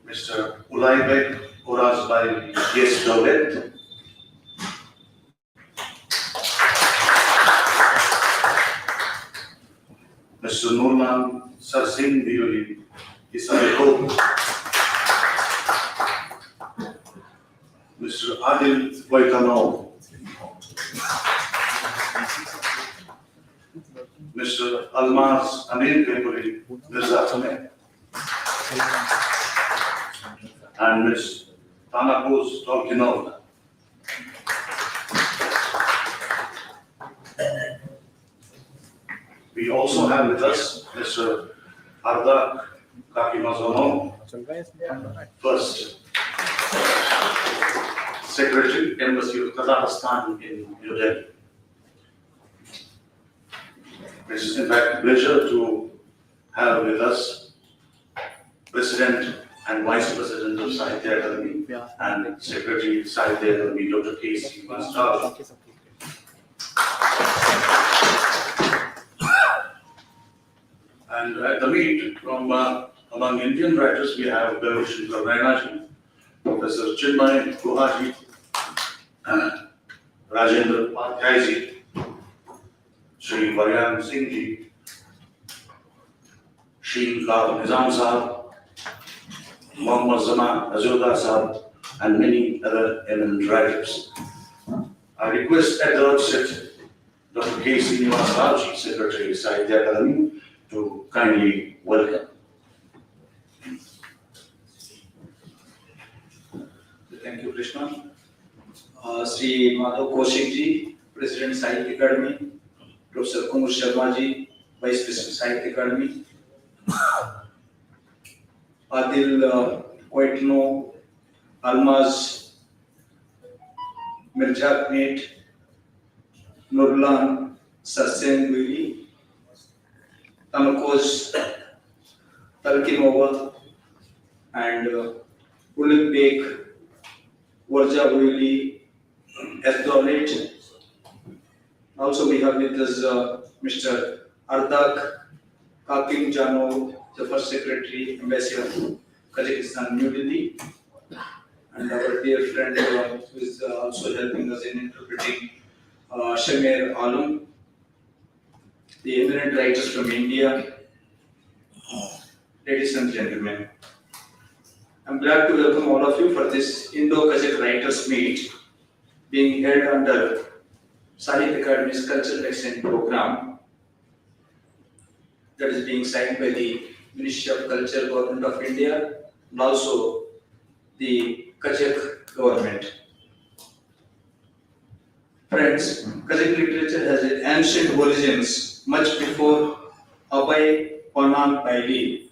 Mr. Ulaybek Orazbay Yes Dawlet, Mr. Nurman Sarsing Violi Isabeko, Mr. Adil Waitanov, Mr. Almaz Amir Kepuri Mirza Tame, and Ms. Tanapuz Tolkinov. We also have with us Mr. Ardak Kakimazonov, first Secretary, Embassy of Kazakhstan in New Delhi. It is in fact a pleasure to have with us President and Vice President of Sahitya Academy and Secretary Sahitya Academy, Dr. K.C. Master. And at the meet from among Indian writers, we have Gavishan Rainaji, Professor Chinmay Guhaji, Rajendra Padhyayji, Shri Varyan Singh ji, Shri Lal Nizam Sahab, Muhammad Zama Azurda Sahab, and many other eminent writers. I request at the outset Dr. K. Srinivas Rao, Secretary Sahitya Academy, to kindly welcome. Thank you, Krishna. Sri Madhav Kaushik ji, President Sahitya Academy, Professor Kumar Sharma ji, Vice President Sahitya Academy, Adil Koitno, Almaz Mirjak, Nurlan Sarsen Guili, Tamakos Talkinova, and Ulaybek Orazbay Yes Dawlet. Also we have with us Mr. Ardak Kakimazonov, the first Secretary, Embassy of Kazakhstan, New Delhi, and our dear friend who is also helping us in interpreting Shamir Alam, the eminent writers from India. Ladies and gentlemen, I'm glad to welcome all of you for this Indo-Kazakh Writers Meet being held under Sahitya Academy's Cultural Exchange Program that is being signed by the Ministry of Culture, Government of India, and also the Kazakh government. Friends, Kazakh literature has its ancient origins much before Abay Ponan Baili,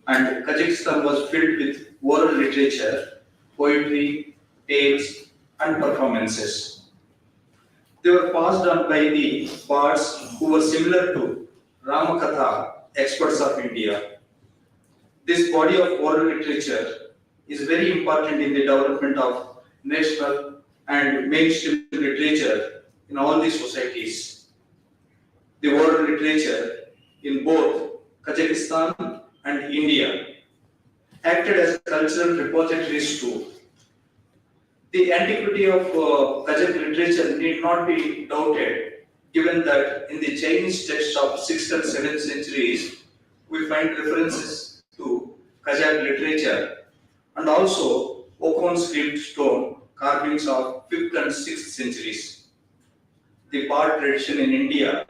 and Kazakhstan was filled with oral literature, poetry, tales, and performances. They were passed on by the bards who were similar to Ramakatha, experts of India. This body of oral literature is very important in the development of national and mainstream literature in all these societies. The oral literature in both Kazakhstan and India acted as cultural repositories too. The antiquity of Kazakh literature need not be doubted, given that in the Chinese texts of 6th and 7th centuries, we find references to Kazakh literature and also Okon script stone carvings of 5th and 6th centuries. The bard tradition in India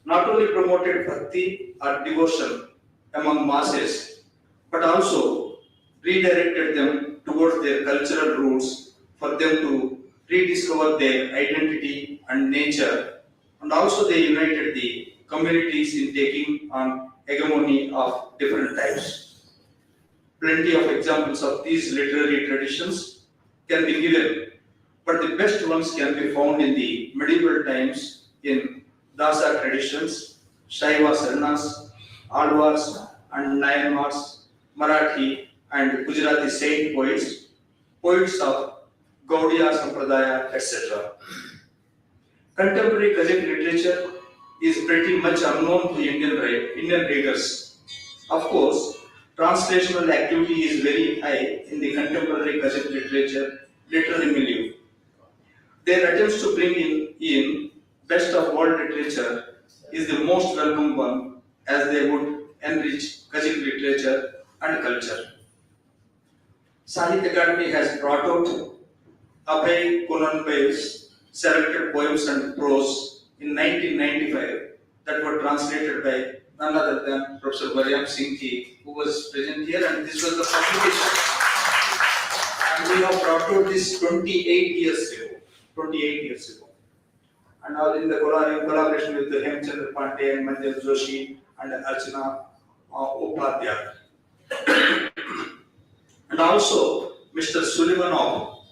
not only promoted bhakti or devotion among masses, but also redirected them towards their cultural roots for them to rediscover their identity and nature, and also they united the communities in taking on hegemony of different types. Plenty of examples of these literary traditions can be given, but the best ones can be found in the medieval times in Dasa traditions, Shaiva Saranas, Alvars and Nayanmars, Marathi and Gujarati saint poets, poets of Gaudiya Sampradaya, etc. Contemporary Kazakh literature is pretty much unknown to Indian readers. Of course, translational activity is very high in the contemporary Kazakh literary milieu. Their attempts to bring in best of world literature is the most welcome one, as they would enrich Kazakh literature and culture. Sahitya Academy has brought out Abhay Konanbay's selected poems and prose in 1995 that were translated by none other than Professor Varyam Singh, who was present here, and this was the publication. And we have brought out this 28 years ago. 28 years ago. And now in the collaboration with Hemchandra Pandey and Manjal Joshi and Archana Upadhyay. And also Mr. Suleimanov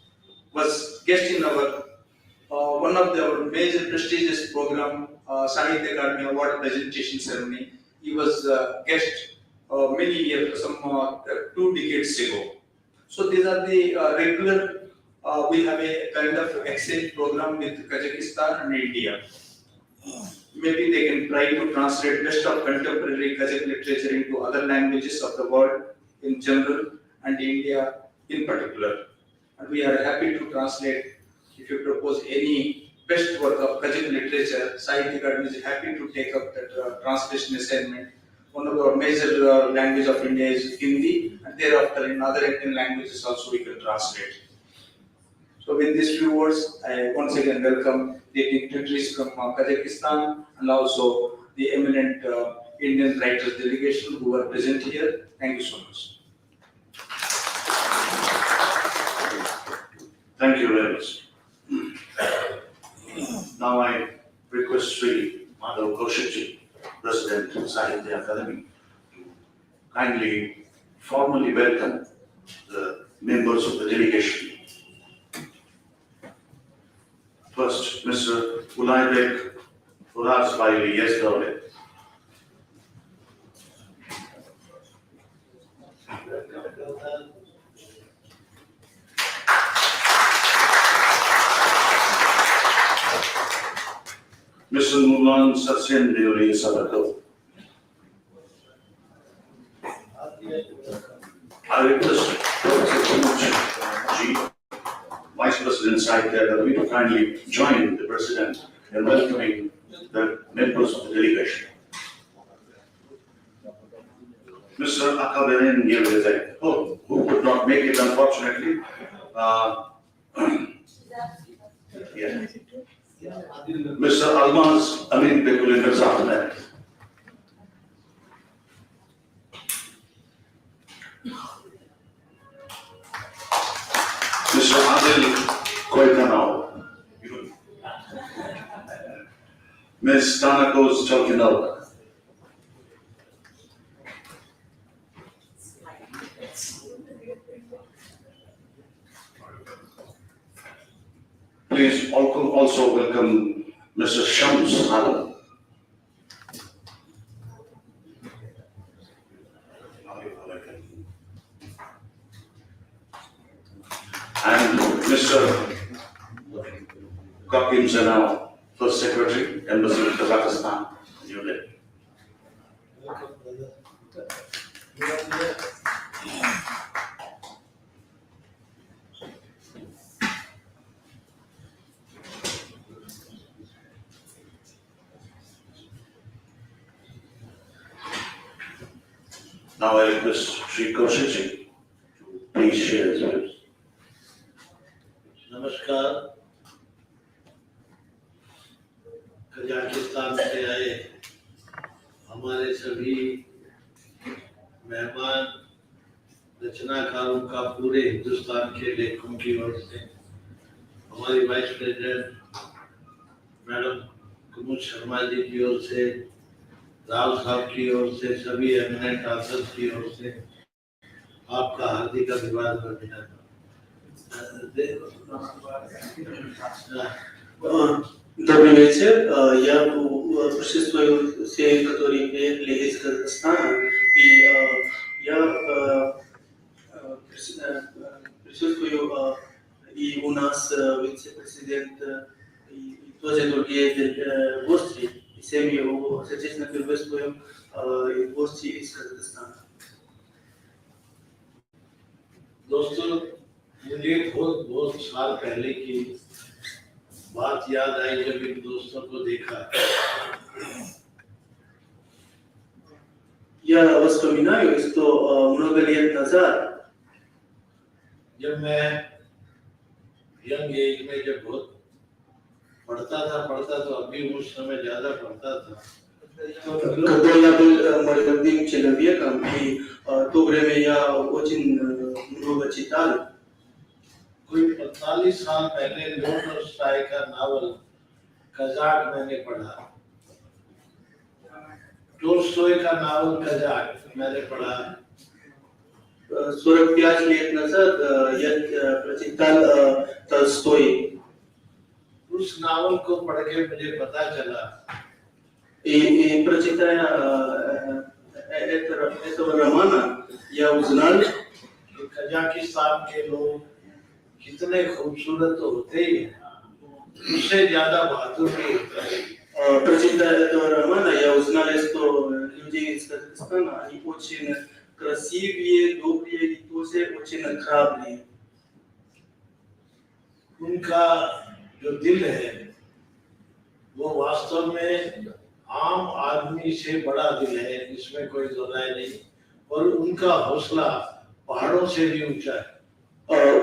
was guest in our one of our major prestigious program, Sahitya Academy Award presentation ceremony. He was guest many years, some 2 decades ago. So these are the regular. We have a kind of exchange program with Kazakhstan and India. Maybe they can try to translate best of contemporary Kazakh literature into other languages of the world in general and India in particular. And we are happy to translate. If you propose any best work of Kazakh literature, Sahitya Academy is happy to take up that translation assignment. One of our major language of India is Hindi, and thereafter in other Indian languages also we can translate. So with these few words, I once again welcome the dignitaries from Kazakhstan and also the eminent Indian writers delegation who are present here. Thank you so much. Thank you very much. Now I request Sri Madhav Kaushikji, President of Sahitya Academy, to kindly formally welcome the members of the delegation. First, Mr. Ulaybek Urazbayli Yezdovik. Mr. Mulan Satsyen Deori Sabako. I request Professor Kumuch, Vice President Sahitya Academy, to kindly join the President in welcoming the members of the delegation. Mr. Akaberin Yevgezek, who could not make it unfortunately. Yeah. Mr. Almaz Amin Bekul Ahmed. Mr. Adil Koitanov. Ms. Tanakos Chalkinova. Please also welcome Mr. Shams Alam. And Mr. Kakim Zanao, First Secretary, Embassy of Kazakhstan, New Delhi. Now I request Sri Kaushikji to please share his views. नमस्कार। Kazakhstan से आए हमारे सभी मेहमान रचनाकारों का पूरे हिंदुस्तान के लेखकों की ओर से, हमारी वाइस प्रेसिडेंट मैडम कुमुद शर्मा जी की ओर से, राव साहब की ओर से, सभी एमिनेंट ऑथर्स की ओर से आपका हार्दिक अभिवादन। Добрый вечер. Я присутствую всей, которые приехали из Казахстана, и я присутствую и у нас вице-президент и тоже другие гости, и всем его сердечно приветствуем гости из Казахстана. दोस्तों, मुझे बहुत बहुत साल पहले की बात याद आई जब इन दोस्तों को देखा। Я вспоминаю, что много лет назад, जब मैं यंग एज में जब बहुत पढ़ता तो अभी उस समय ज्यादा पढ़ता था। когда я был молодым человеком, и в то время я очень много читал. कोई 45 साल पहले टोलस्टॉय का नावल कजाक मैंने पढ़ा। टोलस्टॉय का नावल कजाक मैंने पढ़ा। 45 лет назад я прочитал Толстой. उस नावल को पढ़ के मुझे पता चला И прочитая этого романа, я узнал, कि कजाकिस्तान के लोग कितने खूबसूरत तो होते ही हैं, उससे ज्यादा बहादुर भी होता है। прочитая этого романа, я узнал, что люди из Казахстана, они очень красивые, добрые и тоже очень храбрые. उनका जो दिल है वो वास्तव में आम आदमी से बड़ा दिल है, इसमें कोई दो राय नहीं। और उनका हौसला पहाड़ों से भी ऊंचा है।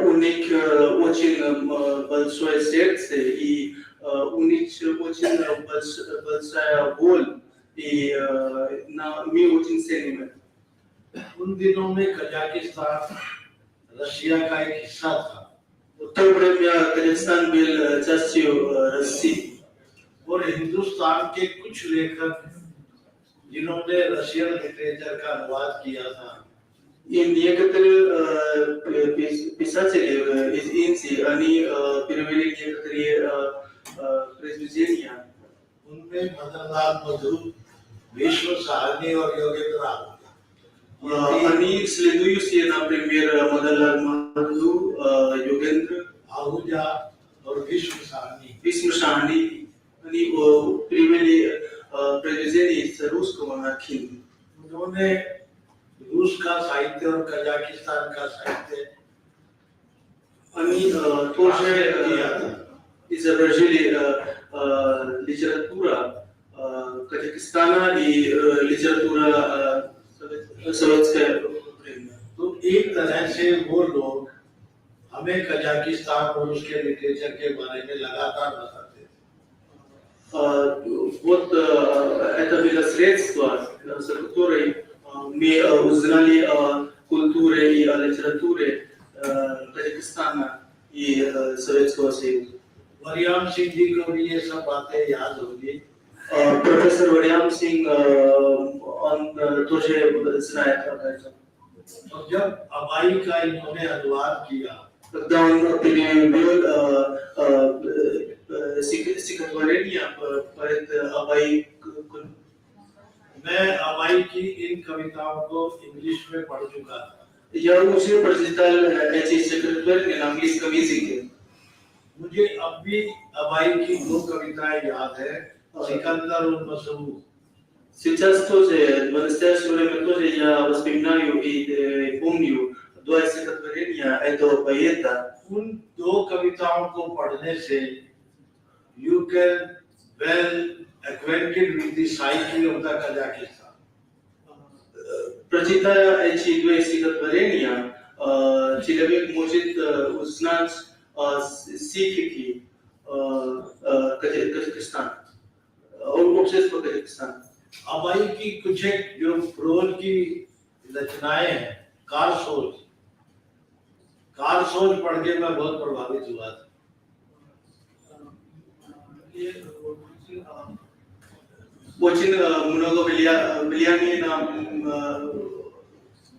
У них очень большое сердце, и у них очень большая боль, и мы очень ценим это. उन दिनों में कजाकिस्तान रशिया का एक हिस्सा था। В то время Казахстан был частью России. और हिंदुस्तान के कुछ लेखक जिन्होंने रशियन लिटरेचर का अनुवाद किया था, И некоторые писатели из Индии, они перевели некоторые произведения. उनमें मदनलाल मधु, विश्व सारणी और योगेंद्र Они следующие, например, Мадалар Мадху, Йогендра, आहूजा और विश्व सारणी। Вишну Шахни, они перевели произведения из русского на хинди. उन्होंने रूस का साहित्य और कजाकिस्तान का साहित्य Они тоже изобразили литература Казахстана и литература советское время. तो एक तरह से वो लोग हमें कजाकिस्तान और उसके लिटरेचर के बारे में लगातार बताते थे। Вот это было средство, за которой мы узнали о культуре и о литературе Казахстана и Советского Союза. वरियाम सिंह जी को भी ये सब बातें याद होगी। Профессор Вариам Синг, он тоже знает об этом. और जब अबाई का इन्होंने अनुवाद किया, Когда он перевел стихотворение поэта Абай, मैं अबाई की इन कविताओं को इंग्लिश में पढ़ चुका था। я уже прочитал эти стихотворения на английском языке. मुझे अब भी अबाई की दो कविताएं याद है, सिकंदर और मसरूर। Сейчас тоже, в настоящее время тоже я вспоминаю и помню два стихотворения этого поэта. उन दो कविताओं को पढ़ने से you can well acquainted with the psyche of the Kazakhstan. Прочитая эти два стихотворения, человек может узнать психики Казахстана, общества Казахстана. अबाई की कुछ एक जो प्रोज की रचनाएं हैं, कार सोच पढ़ के मैं बहुत प्रभावित हुआ था। Очень много влияния на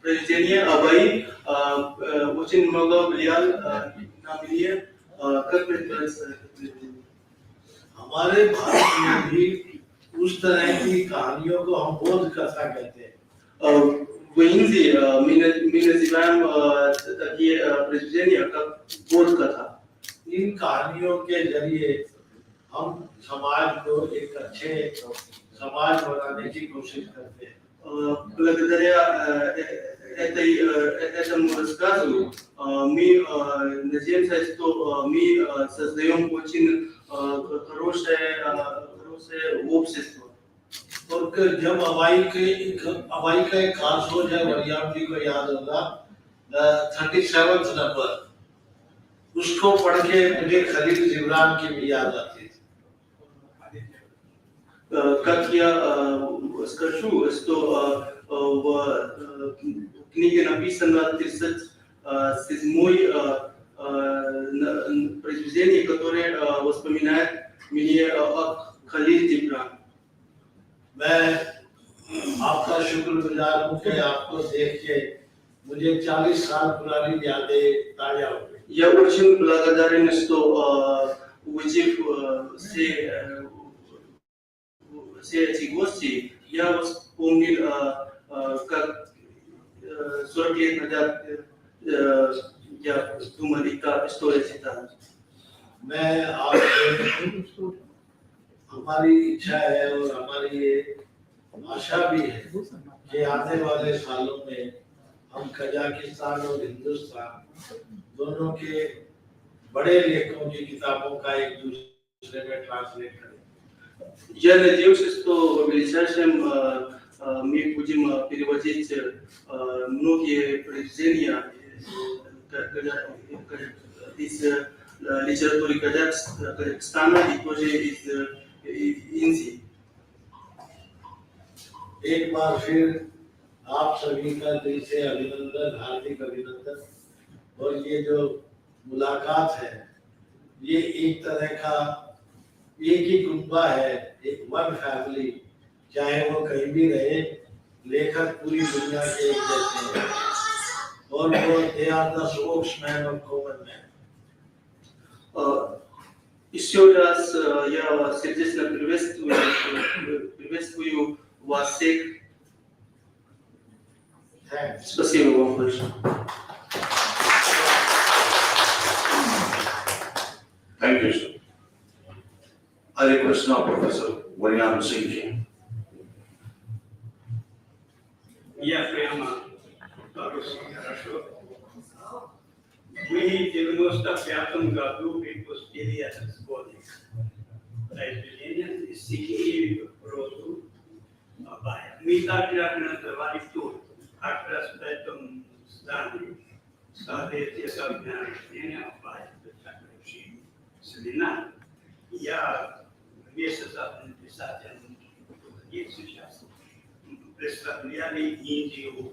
произведение Абай, очень много влиял на меня, как представляется. हमारे भारत में भी उस तरह की कहानियों को हम बोध कथा कहते हैं। В Индии мы называем такие произведения как бодката. इन कहानियों के जरिए हम समाज को एक अच्छे समाज बनाने की कोशिश करते हैं। Благодаря этому рассказу мы создаем очень хорошее общество. और जब हवाई का एक खास हो जाए वरियाम जी को याद होगा 37th नंबर उसको पढ़ के मुझे खलील जिब्रान की भी याद आती थी Как я скажу, что в книге написано 37-й произведение, которое воспоминает мне о Халиле Джибран. मैं आपका शुक्रगुजार हूँ कि आपको देख के मुझे 40 साल पुरानी यादें ताजा हो गई Я очень благодарен, что увидев все эти гости, я вспомнил, как 40 лет назад я думал, что это читал. मैं आपसे हमारी इच्छा है और हमारी ये आशा भी है कि आने वाले सालों में हम कजाकिस्तान और हिंदुस्तान दोनों के बड़े लेखकों की किताबों का एक दूसरे में ट्रांसलेट करें Я надеюсь, что в ближайшем мы будем переводить многие произведения из литературы Казахстана и тоже из Индии. एक बार फिर आप सभी का दिल से अभिनंदन हार्दिक अभिनंदन और ये जो मुलाकात है ये एक तरह का एक ही कुंबा है एक वन फैमिली चाहे वो कहीं भी रहे लेखक पूरी दुनिया के एक जैसे हैं और वो they are the spokesman of common man Еще раз я вас сердечно приветствую вас всех. Спасибо вам большое. Thank you, sir. I request now Professor William Singh. Я прямо по-русски хорошо. Мы в 95-м году выпустили этот сборник произведения «Стихи и прозу Абая». Мы также называли тут, как раз в этом здании, соответствие современного рождения Абая, такое учение семинар. Я вместе с одним писателем, есть сейчас, представляли Индию,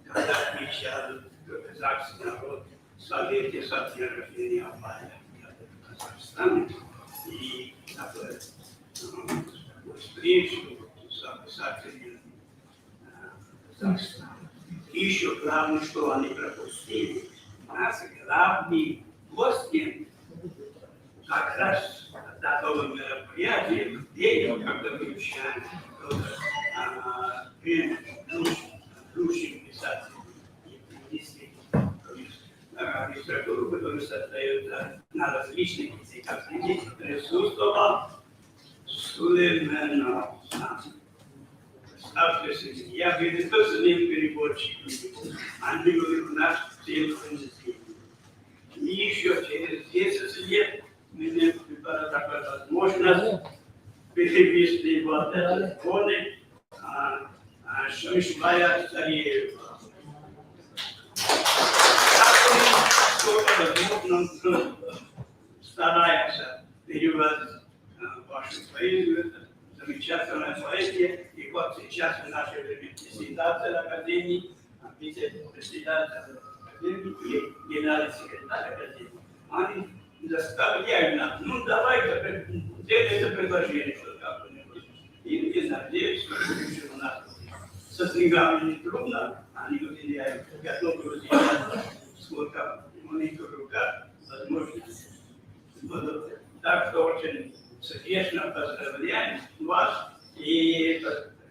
когда приезжал казахский народ, соответствие современного рождения Абая, в Казахстане. И такой встречу с писателем Казахстана. И еще главное, что они пропустили, нас главный гостем как раз такого мероприятия, где когда мы учаем лучших писателей литературу, которую создают на различных языках. Здесь присутствовал Сулейман. Представьте себе, я говорю, что с ним переводчик. Они говорят, у нас все языки. И еще через 10 лет мне выпала такая возможность перевести вот этот сборник Шамишбая Цареева. Стараемся переводить вашу поэзию, замечательная поэзия. И вот сейчас в наше время председатель Академии, вице-председатель Академии и генеральный секретарь Академии. Они заставляют нас, ну давайте делать это предложение, что как-нибудь. И не надеюсь, что у нас со снегами не трудно, они уделяют, готовы уделять сколько у них в руках возможностей. Так что очень сердечно поздравляем вас и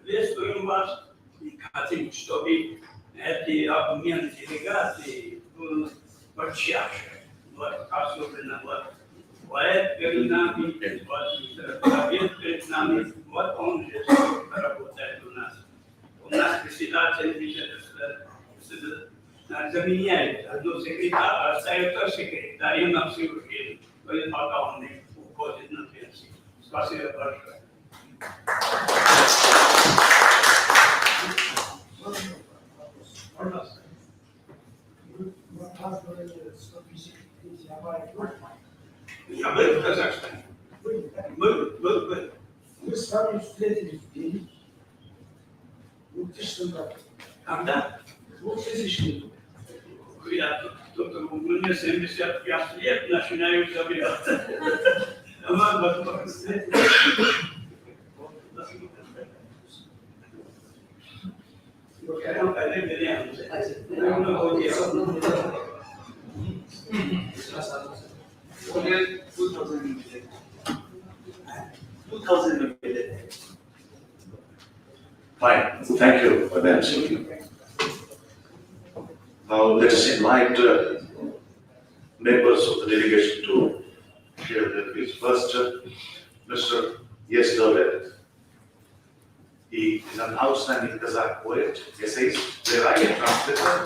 приветствуем вас. И хотим, чтобы эти обмен делегаций был почаще. Вот, особенно вот поэт перед нами, вот литературовед перед нами, вот он же работает у нас. У нас председатель заменяет одну секретарь, остается секретарем на всю жизнь. пока он не уходит на пенсию. Спасибо большое. Пожалуйста. Я был в Казахстане. Был. Мы с вами встретились в день 2000 году. Когда? 2000 год. Я только мне 75 лет, начинаю забиваться. Fine, thank you for the answer. Now let us invite members of the delegation to share their views. First, Mr. Yesterday. He is an outstanding Kazakh poet, essayist, playwright, translator,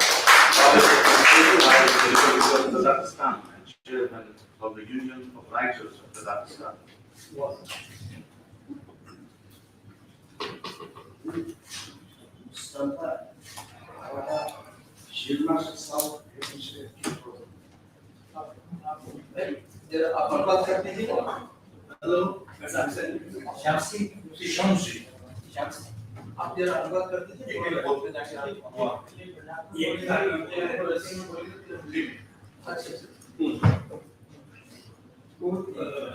of Kazakhstan, and chairman of the Union of Writers of Kazakhstan. Standa havada 20 साल पीछे अपन बात करते हैं hello Shamsi आप जरा अनुवाद करते थे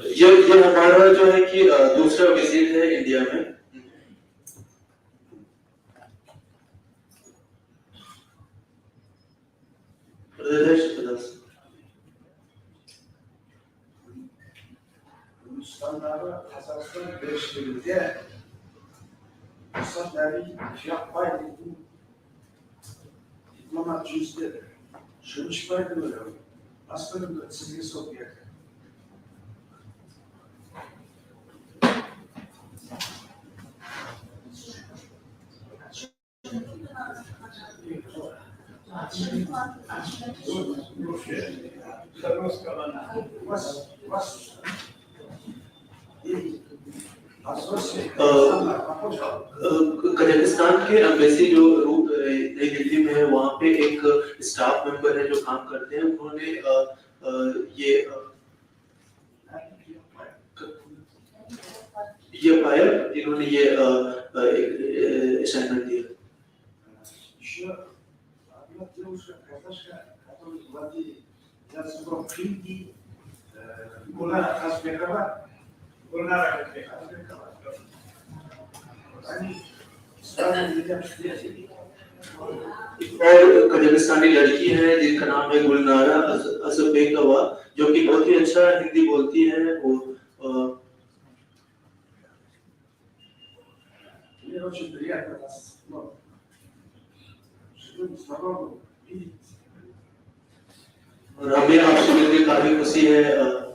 ये हमारा जो है कि दूसरा विजिट है इंडिया में। Hindistan'da Kazakistan görüşlerinde fırsatları yapmaydı. Diplomat cüzleri. Çalışmaydı böyle. Aslında Sivri Sovyet. Kazakhstan के एम्बेसी जो नई दिल्ली में है वहाँ पे एक स्टाफ मेंबर है जो काम करते हैं। उन्होंने ये पाया जिन्होंने ये असाइनमेंट दिया। Еще одна девушка, казашка, которая владеет языком книги, Гульнара Казбекова. Они с разными людьми встретились. और कजाकिस्तानी लड़की है जिनका नाम है गुलनारा असफेकवा, जो कि बहुत ही अच्छा हिंदी बोलती है। और Мне очень приятно вас живым, здоровым видеть. और हमें आपसे मिलकर काफी खुशी है।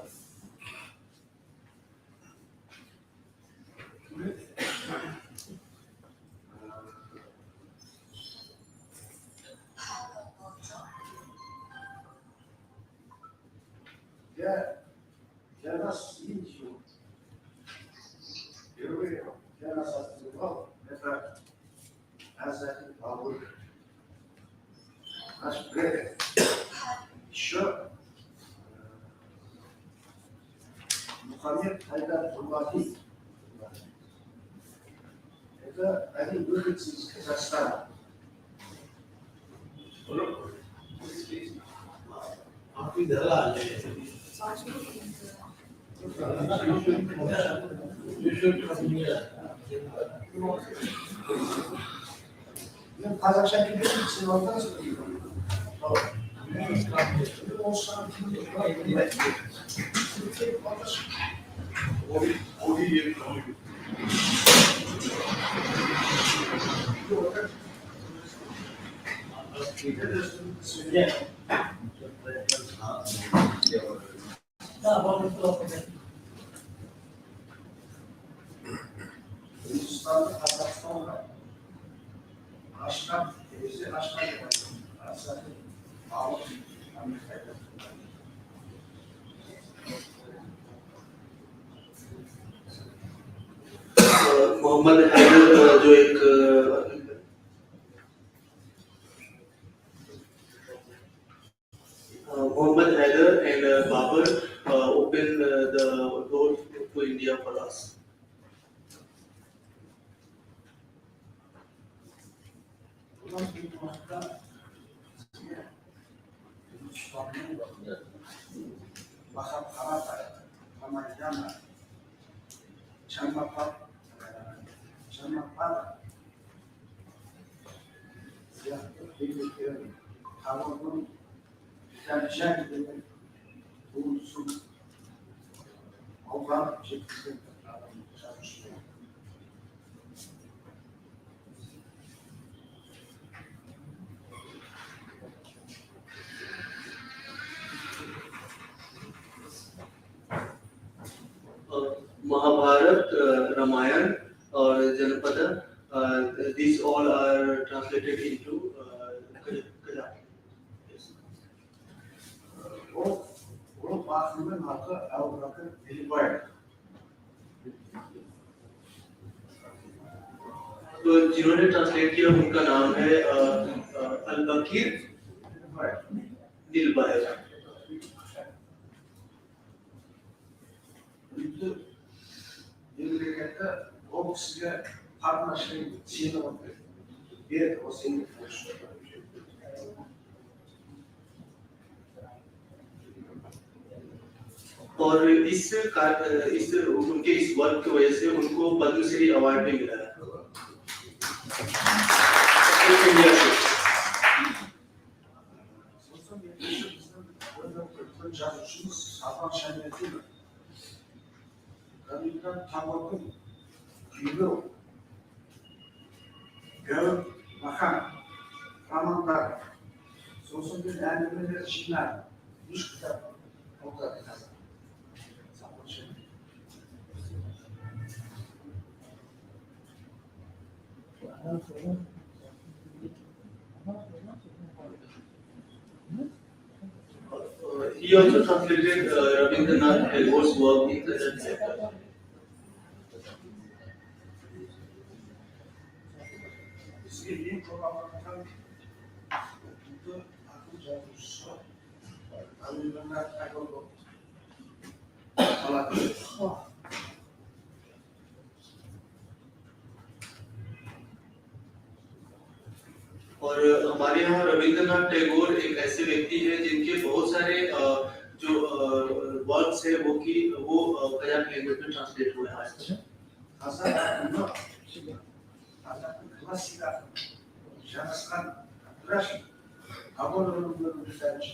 Я нас Индию впервые для нас открывал. Это Азатин Бабур, наш предок. Еще Мухаммед Хайдар Турбади. Это один выходец из Казахстана. आप इधर आ जाए Ben Kazakça biliyorum, siz oradan söylüyorum. Hindistan'da, Kazakistan'da aşklar, bizi aşklar yapıyor. Aslında ağır Amerika'da. Mohammad Haider जो एक Muhammad Haider and Babar opened the door to India for us. Bundan bir nokta bakap karata, kamayana, çamapat, ya birlikte havanın tercih edilen bulunsun Avrupa şeklinde çalışıyor. Mahabharat, Ramayan, or Janapada, these all are translated into Kazakh. Yes. O bakımın hakkı Avrupa'nın dili var. तो जिन्होंने translate किया उनका नाम है अल-बकीर दिलबायर. Memlekette o size anlaşmayı sığınamadı. Bir o senin konuşuyor. और इस उनके इस वर्क की वजह से उनको पद्मश्री अवार्ड भी मिला है इंडिया से. Sosyal medyada böyle çalışıyorsunuz. Sağdan şenleti mi? Kadından tamakın kıyılı göğün bakan ramanlar sosyal medyada Çinler dış kitap o kadar kazan. Sağdan şenleti. He also translated Rabindranath Tagore's work in the Kazakh sector. İstediğim programlardan okulda akıl çalışması alımlarına takıldı. और हमारे यहाँ रविंद्रनाथ टैगोर एक ऐसे व्यक्ति हैं जिनके बहुत सारे जो वर्क्स है वो कजाक लैंग्वेज में ट्रांसलेट हुए हैं आज तक. Kazak akımı, Kazak'ın klasik akımı, Şahıskan, Tıraş, Kabul'un güzelmiş.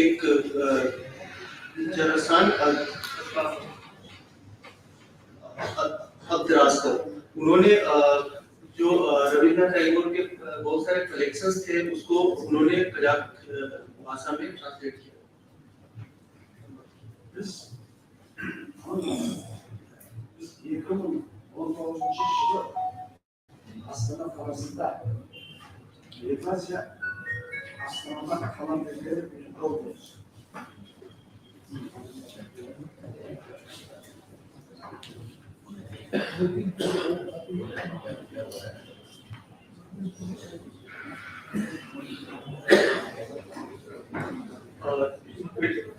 एक जरासान अब्दरास्कर, उन्होंने जो रविंद्रनाथ टैगोर के बहुत सारे कलेक्शंस थे उसको उन्होंने कजाक भाषा में ट्रांसलेट किया. Biz yıkımın 19. yılı Aslan'a parasında Yılmazca Aslan'dan kalan dedileri birlikte oluyoruz.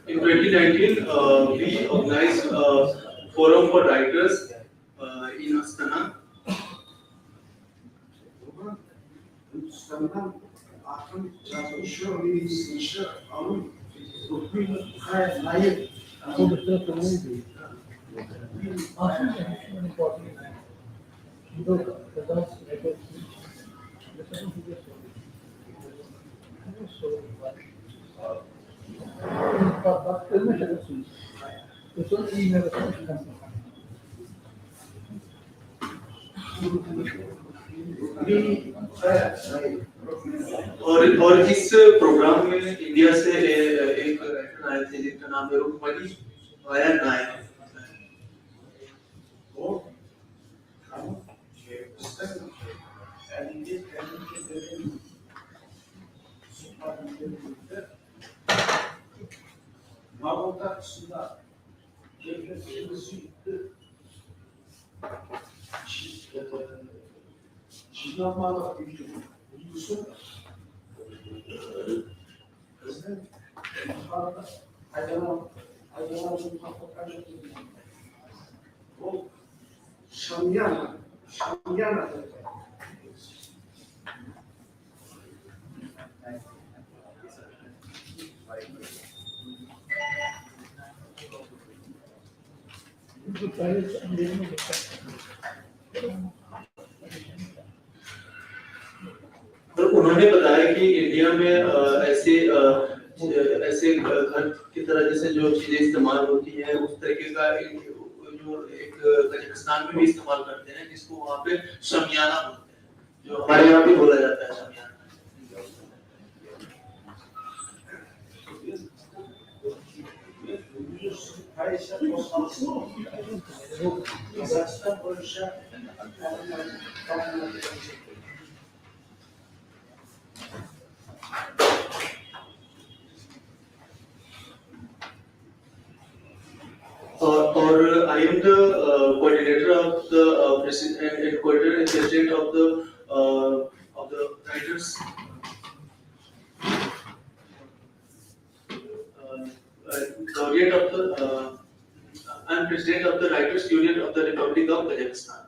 In 2019, we organized a forum for writers in Astana. Bugün Hindistan'dan akım çalışıyor, bir sınışı alın, hukukuyla gayet layık. Indo-Kazakh Writers Meet. Baktığımda şarkısıyız. Sonra iyi mevcut çıkarsın. और इस programme में India से एक writer आए थे जिनका नाम है Rukmini via 9. O kamu istedim. Elinde kendini süpermenlerinde Mağol'da kısımda devletimizi çiğnanmalar büyüdü. Bilgisi kızın yukarıda hayvanların kapatacak. O Şamyana Bu tarih anlayımı और उन्होंने बताया कि इंडिया में ऐसे घर की तरह जैसे जो चीजें इस्तेमाल होती है उस तरीके का जो एक कजाकिस्तान में भी इस्तेमाल करते हैं जिसको वहाँ पे शमियाना बोलते हैं जो हमारे यहाँ भी बोला जाता है शमियाना। Kazakistan barışa और I am the coordinator of the president and coordinator and president of the writers. Laureate of the I am president of the Writers Union of the Republic of Kazakhstan.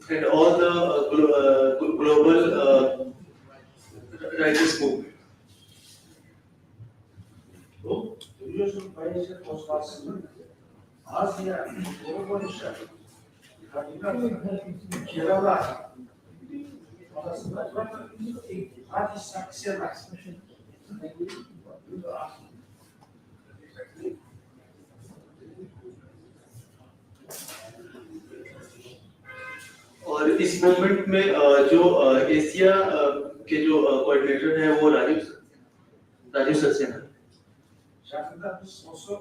And all the global writers movement. bu biliyorsun Bayezid Osmanlı'nın Asya Doğu barışa kiralar arasında hadi saksiyonlar. और इस movement में जो Asia के जो coordinator हैं वो राजीव सक्सेना है। Şarkıda biz olsa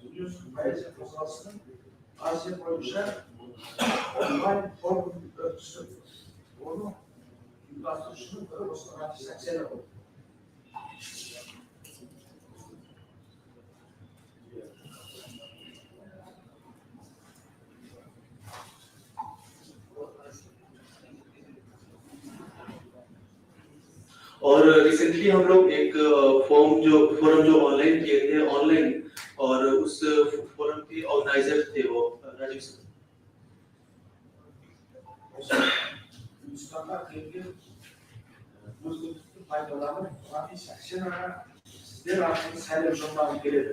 biliyorsun Bayezid Osmanlı'nın Asya barışa online forum örgüsü. Onu bastırışını böyle olsa hadi saksiyonlar oldu. और रिसेंटली हम लोग एक फोरम जो ऑनलाइन किए थे ऑनलाइन और उस फोरम के ऑर्गेनाइजर थे वो Rajiv Saxena. Hindistan'da kendi muzluklu faydalanıp hadi saksiyonlara sizler artık televizyondan gelir.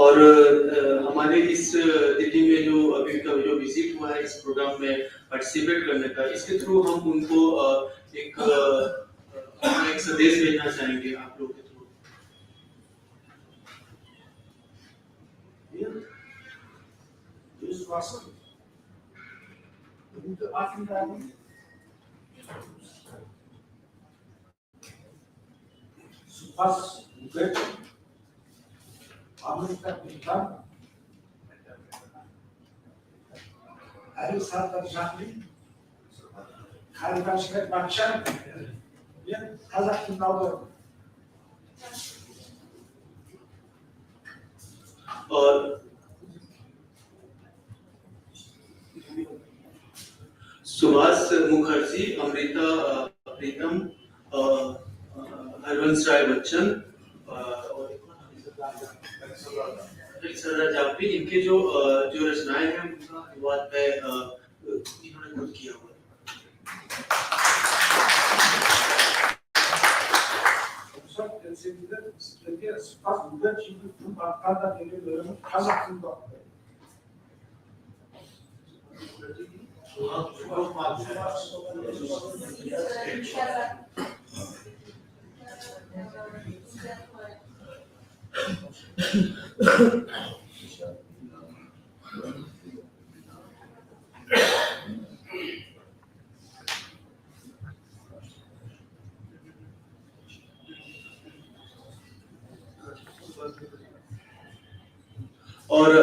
और हमारे इस दिल्ली में जो अभी का जो विजिट हुआ है इस प्रोग्राम में पार्टिसिपेट करने का इसके थ्रू हम उनको एक संदेश भेजना चाहेंगे आप लोगों के through. Yüz basın. Bugünkü Afrin'den Supas, Bugün, Amerika, Britan, Ali Sardar Jahli, Kaliban Şiret Bakşan, Kazak Tündalı. और सुभाष मुखर्जी, अमृता प्रीतम, हरवंश राय बच्चन और सरदार जाफरी इनके जो रचनाएं हैं उनका अनुवाद में इन्होंने खुद किया हुआ है। Çok sevgiler, Türkiye Supas, Bugün şimdi tüm Balkan'da geliyor, Kazak Tündalı. Thank you. और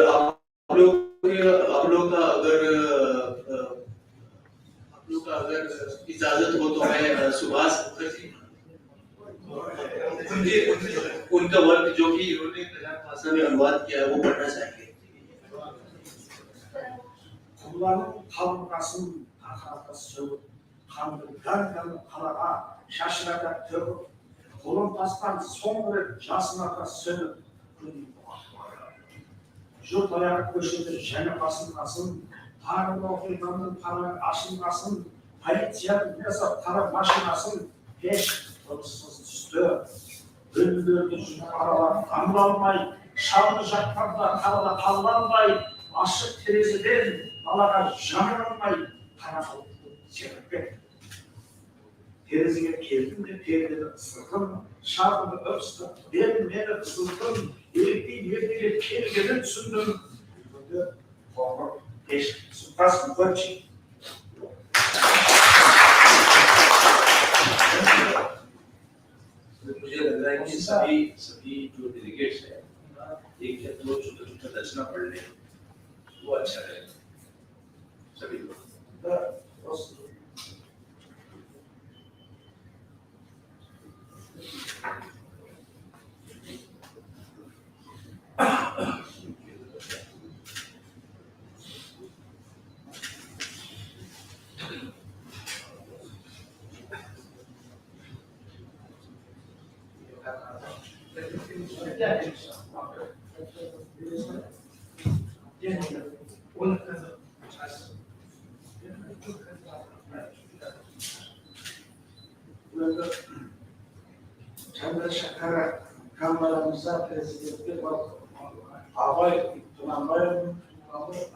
आप लोग का अगर इजाजत हो तो मैं सुभाष मुखर्जी उनका वर्क जो कि इन्होंने कजाक भाषा में अनुवाद किया है वो पढ़ना चाहेंगे। kullanım kalmasın, arkadaşlar, kandıran kalağa, şaşıracak tür, kolun pastan son bir jasına da sönüp, jurt ayağı köşedir, jene basılmasın, tarım okuymanın para aşılmasın, politsiyanın mesela para maşinasın, peş, olsuz üstü, ölümlürdür, aralar damlanmay, şarlayacaklarda karada kallanmay, aşık tereziden alaga janlanmay, karalı çekip terezeye geldim de perdede ısırdım, şarkımı öpstüm, ben beni ısırdım, yerdiği perdeden sündüm. Doğru, eş, süpas muhacı. मुझे लग रहा है कि सभी जो delegates हैं एक या दो छोटा रचना पढ़ लें वो अच्छा रहेगा सभी लोग। Chandrasekhara Kamaramıza prezidenti var. Havay Tunambay'ın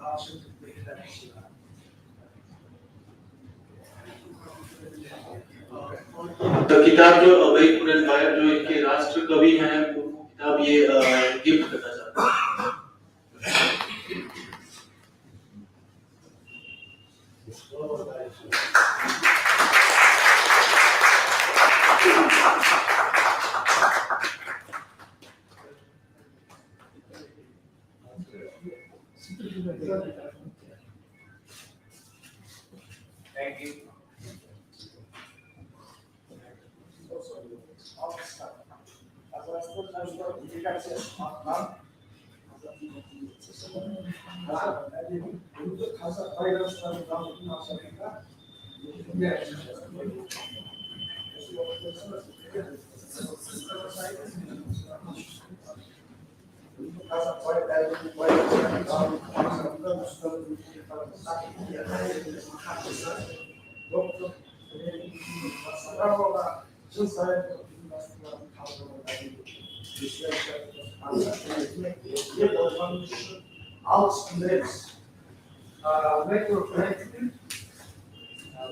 aşık beklenişi var. तो किताब जो अभय पुरन भाई जो इनके राष्ट्र कवि हैं वो किताब ये गिफ्ट करना चाहता हूँ। Thank you. Indo-Kazakh Writers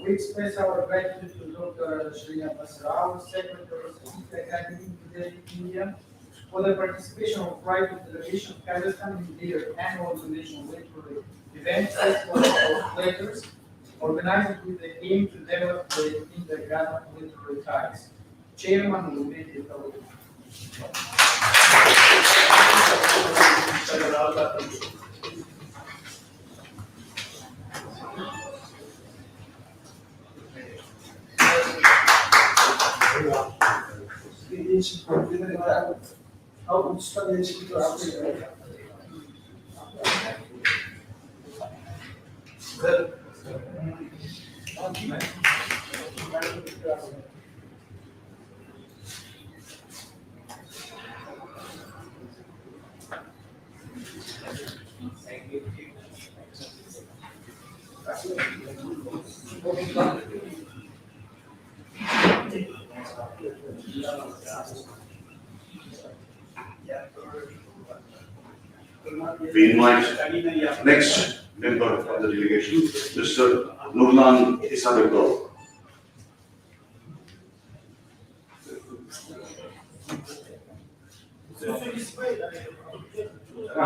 we express our gratitude to Dr. Shrina Basrao, Secretary of the Academy of India, for the participation of private delegation of Kazakhstan in their annual donation literary event festival of letters, organized with the aim to develop the Indo-Kazakh literary ties. Chairman will make the authority. We invite next member of the delegation, Mr. Nurlan Isabekov. Can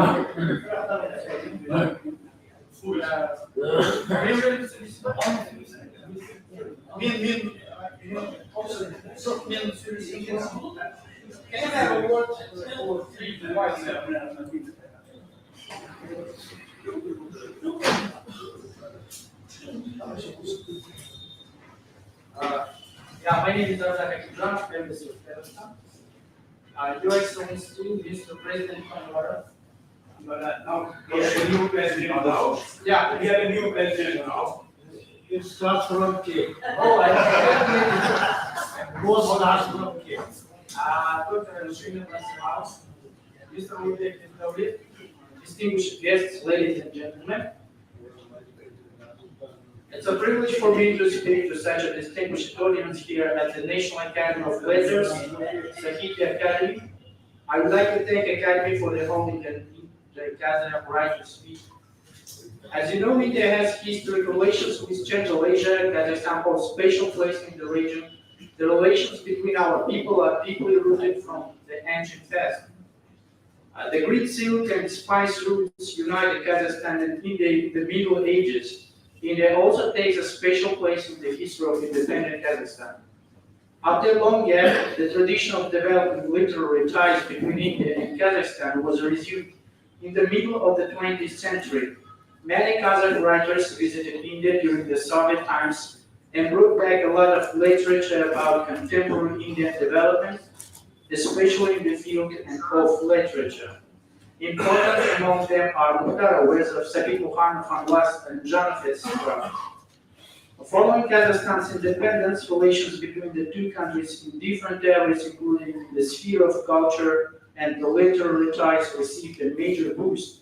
I have a word for three wives? Yeah, my name is Indo-Kazakh Writers Meet. Your Excellency, Mr. President Honora. But now, we have a new president now. Yeah. We have a new president now. It starts from K. Oh, I Both starts from K. Dr. Srinivas, Mr. Uday, distinguished guests, ladies and gentlemen. It's a privilege for me to speak to such a distinguished audience here at the National Academy of Letters, Sahitya Academy. I would like to thank Academy for the holding the Indo-Kazakh Writers Meet. As you know, India has historic relations with Central Asia. Kazakhstan holds special place in the region. The relations between our people are deeply rooted from the ancient past. The Greek silk and spice routes united Kazakhstan and India in the Middle Ages. India also takes a special place in the history of independent Kazakhstan. After a long gap, the tradition of developing literary ties between India and Kazakhstan was resumed in the middle of the 20th century. Many Kazakh writers visited India during the Soviet times and brought back a lot of literature about contemporary Indian development, especially in the field of literature. Important among them are Mukhtar Awezov, Sabit Mukhanov Anwas, and Jonathan Sikra. Following Kazakhstan's independence, relations between the two countries in different areas, including the sphere of culture and the literary ties, received a major boost.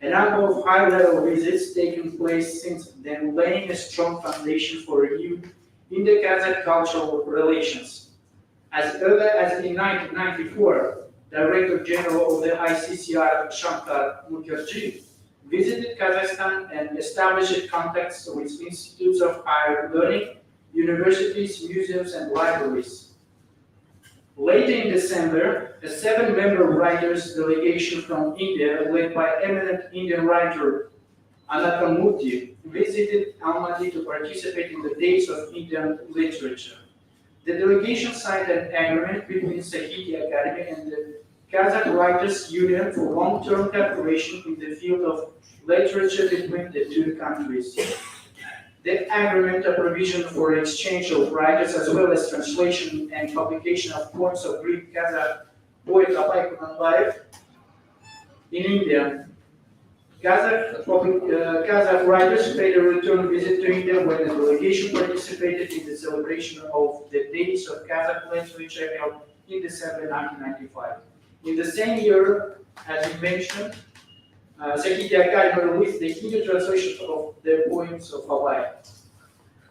A number of high-level visits taking place since then, laying a strong foundation for review in the Kazakh cultural relations. As early as in 1994, Director General of the ICCR, Shankar Mukherjee, visited Kazakhstan and established contacts with institutes of higher learning, universities, museums, and libraries. Later in December, a 7-member writers delegation from India, led by eminent Indian writer Anathamurthy, visited Almaty to participate in the Days of Indian Literature. The delegation signed an agreement between Sahitya Academy and the Kazakh Writers Union for long-term cooperation in the field of literature between the two countries. The agreement, a provision for exchange of writers as well as translation and publication of poems of Greek Kazakh poet Abay Kunanbayev in India. Kazakh writers paid a return visit to India when the delegation participated in the celebration of the Days of Kazakh Literature held in December 1995. In the same year, as you mentioned, Sahitya Academy released the Hindi translation of the poems of Abay.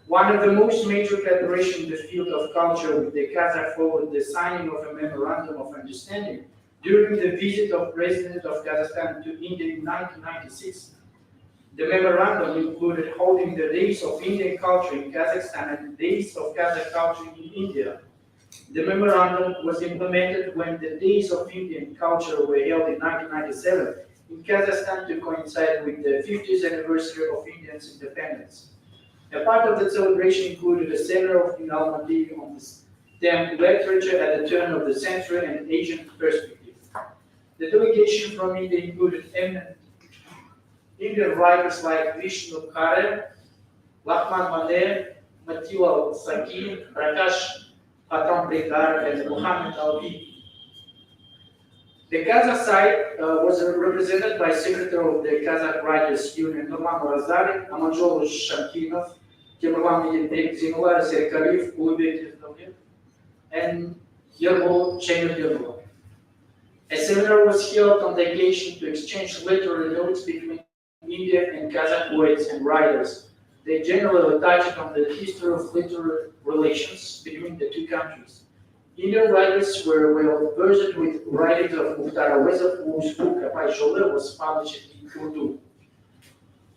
One of the most major collaborations in the field of culture with the Kazakh followed the signing of a memorandum of understanding during the visit of President of Kazakhstan to India in 1996. The memorandum included holding the Days of Indian Culture in Kazakhstan and the Days of Kazakh Culture in India. The memorandum was implemented when the Days of Indian Culture were held in 1997 in Kazakhstan to coincide with the 50th anniversary of India's independence. A part of the celebration included a seminar in Almaty on the STEM literature at the turn of the century and Asian perspective. The delegation from India included eminent Indian writers like Vishnu Kare, Lakman Mane, Matilal Saki, Prakash Patambrikar, and Muhammad Alvi. The Kazakh side was represented by Secretary of the Kazakh Writers Union Nurman Razali, Amanjol Shamkinov, Timurlan Medinbek, Zinular Serkaliyev, Ulubek Tevtoyev, and Yerbo Chemirgerbo. A seminar was held on the occasion to exchange literary notes between Indian and Kazakh poets and writers. They generally touched on the history of literary relations between the two countries. Indian writers were well versed with writings of Mukhtar Awezov, whose book Apay Jole was published in Urdu.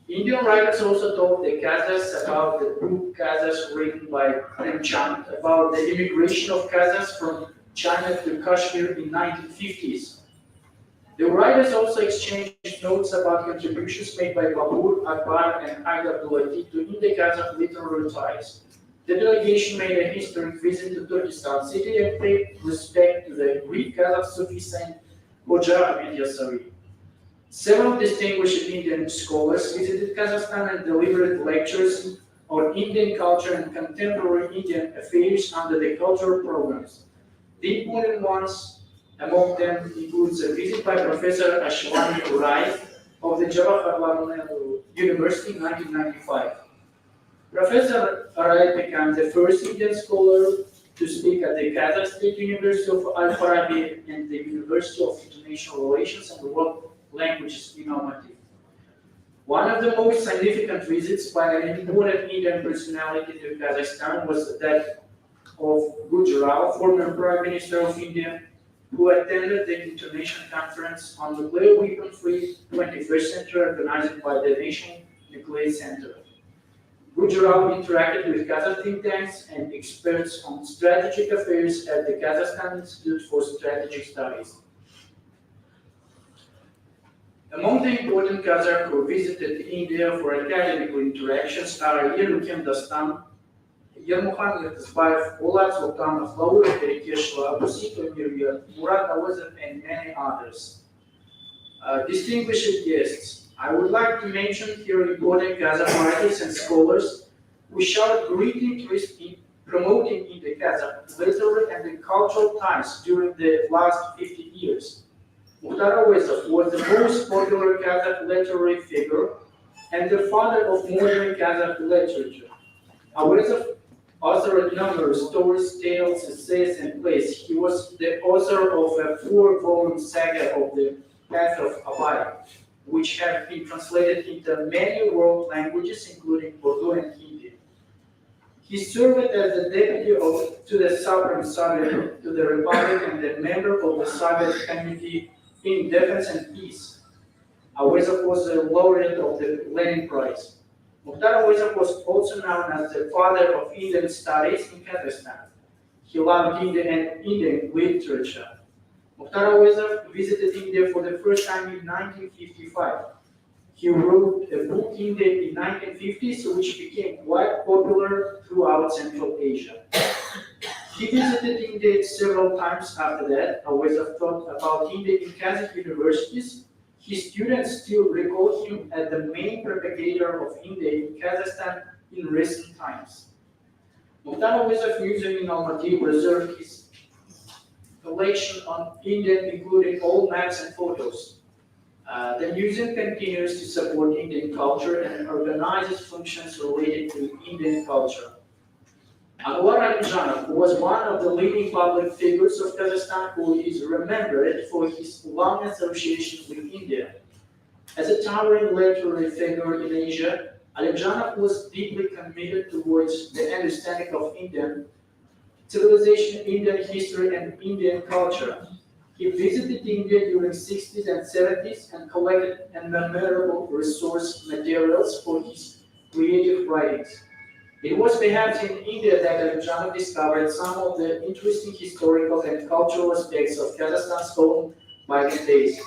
Indian writers also told the Kazakhs about the book Kazakhs written by Premchand about the immigration of Kazakhs from China to Kashmir in 1950s. The writers also exchanged notes about contributions made by Babur, Akbar, and Haydar Dulati to Indo-Kazakh literary ties. The delegation made a historic visit to Turkestan city and paid respect to the Greek Kazakh Sufi saint Hoca Ahmed Yasavi. Several distinguished Indian scholars visited Kazakhstan and delivered lectures on Indian culture and contemporary Indian affairs under the cultural programs. The important ones among them includes a visit by Professor Ashwani Rai of the Jawaharlal Nehru University in 1995. Professor Rai became the first Indian scholar to speak at the Kazakh State University of Al-Farabi and the University of International Relations and World Languages in Almaty. One of the most significant visits by an important Indian personality to Kazakhstan was that of Gujarat, former Prime Minister of India, who attended the International Conference on Nuclear Weapon-Free 21st Century organized by the National Nuclear Center. Gujarat interacted with Kazakh think tanks and experts on strategic affairs at the Kazakhstan Institute for Strategic Studies. Among the important Kazakhs who visited India for academic interactions are Yelukim Dastan, Yermuhan Yiltizbayev, Olat Sultanov, Laura Perikeshva, Busito Mirya, Murat Awazov, and many others. Distinguished guests, I would like to mention here important Kazakh writers and scholars who showed great interest in promoting Indo-Kazakh literary and cultural ties during the last 50 years. Mukhtar Awazov was the most popular Kazakh literary figure and the father of modern Kazakh literature. Awazov authored numerous stories, tales, essays, and plays. He was the author of a 4-volume saga of the Path of Abaya, which have been translated into many world languages, including Urdu and Hindi. He served as the deputy to the Supreme Soviet, to the Republic, and a member of the Soviet Committee in Defense and Peace. Awazov was a laureate of the Lenin Prize. Mukhtar Awazov was also known as the father of Indian studies in Kazakhstan. He loved India and Indian literature. Mukhtar Awazov visited India for the first time in 1955. He wrote a book India in 1950s, which became quite popular throughout Central Asia. He visited India several times after that. Awazov taught about India in Kazakh universities. His students still recall him as the main propagator of India in Kazakhstan in recent times. Mukhtar Awazov Museum in Almaty preserved his collection on India, including all maps and photos. The museum continues to support Indian culture and organizes functions related to Indian culture. Anwar Alimjanov was one of the leading public figures of Kazakhstan who is remembered for his long association with India. As a towering literary figure in Asia, Alimjanov was deeply committed towards the understanding of Indian civilization, Indian history, and Indian culture. He visited India during 60s and 70s and collected innumerable resource materials for his creative writings. It was perhaps in India that Alimjanov discovered some of the interesting historical and cultural aspects of Kazakhstan's own migrant days.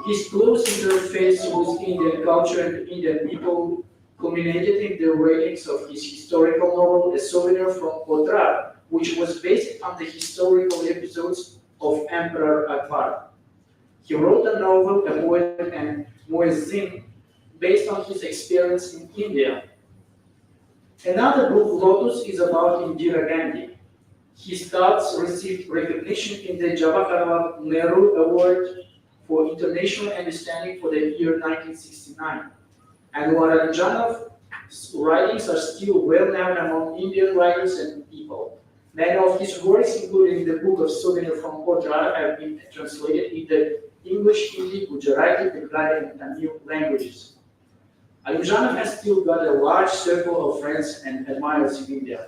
His close interface with Indian culture and Indian people culminated in the writings of his historical novel, A Souvenir from Potra, which was based on the historical episodes of Emperor Akbar. He wrote a novel, A Poet and Muezzin, based on his experience in India. Another book, Lotus, is about Indira Gandhi. His thoughts received recognition in the Jawaharlal Nehru Award for International Understanding for the year 1969. And Alimjanov's writings are still well known among Indian writers and people. Many of his works, including the book of Souvenir from Potra, have been translated into English, Hindi, Gujarati, Bengali, and Tamil languages. Alimjanov has still got a large circle of friends and admirers in India.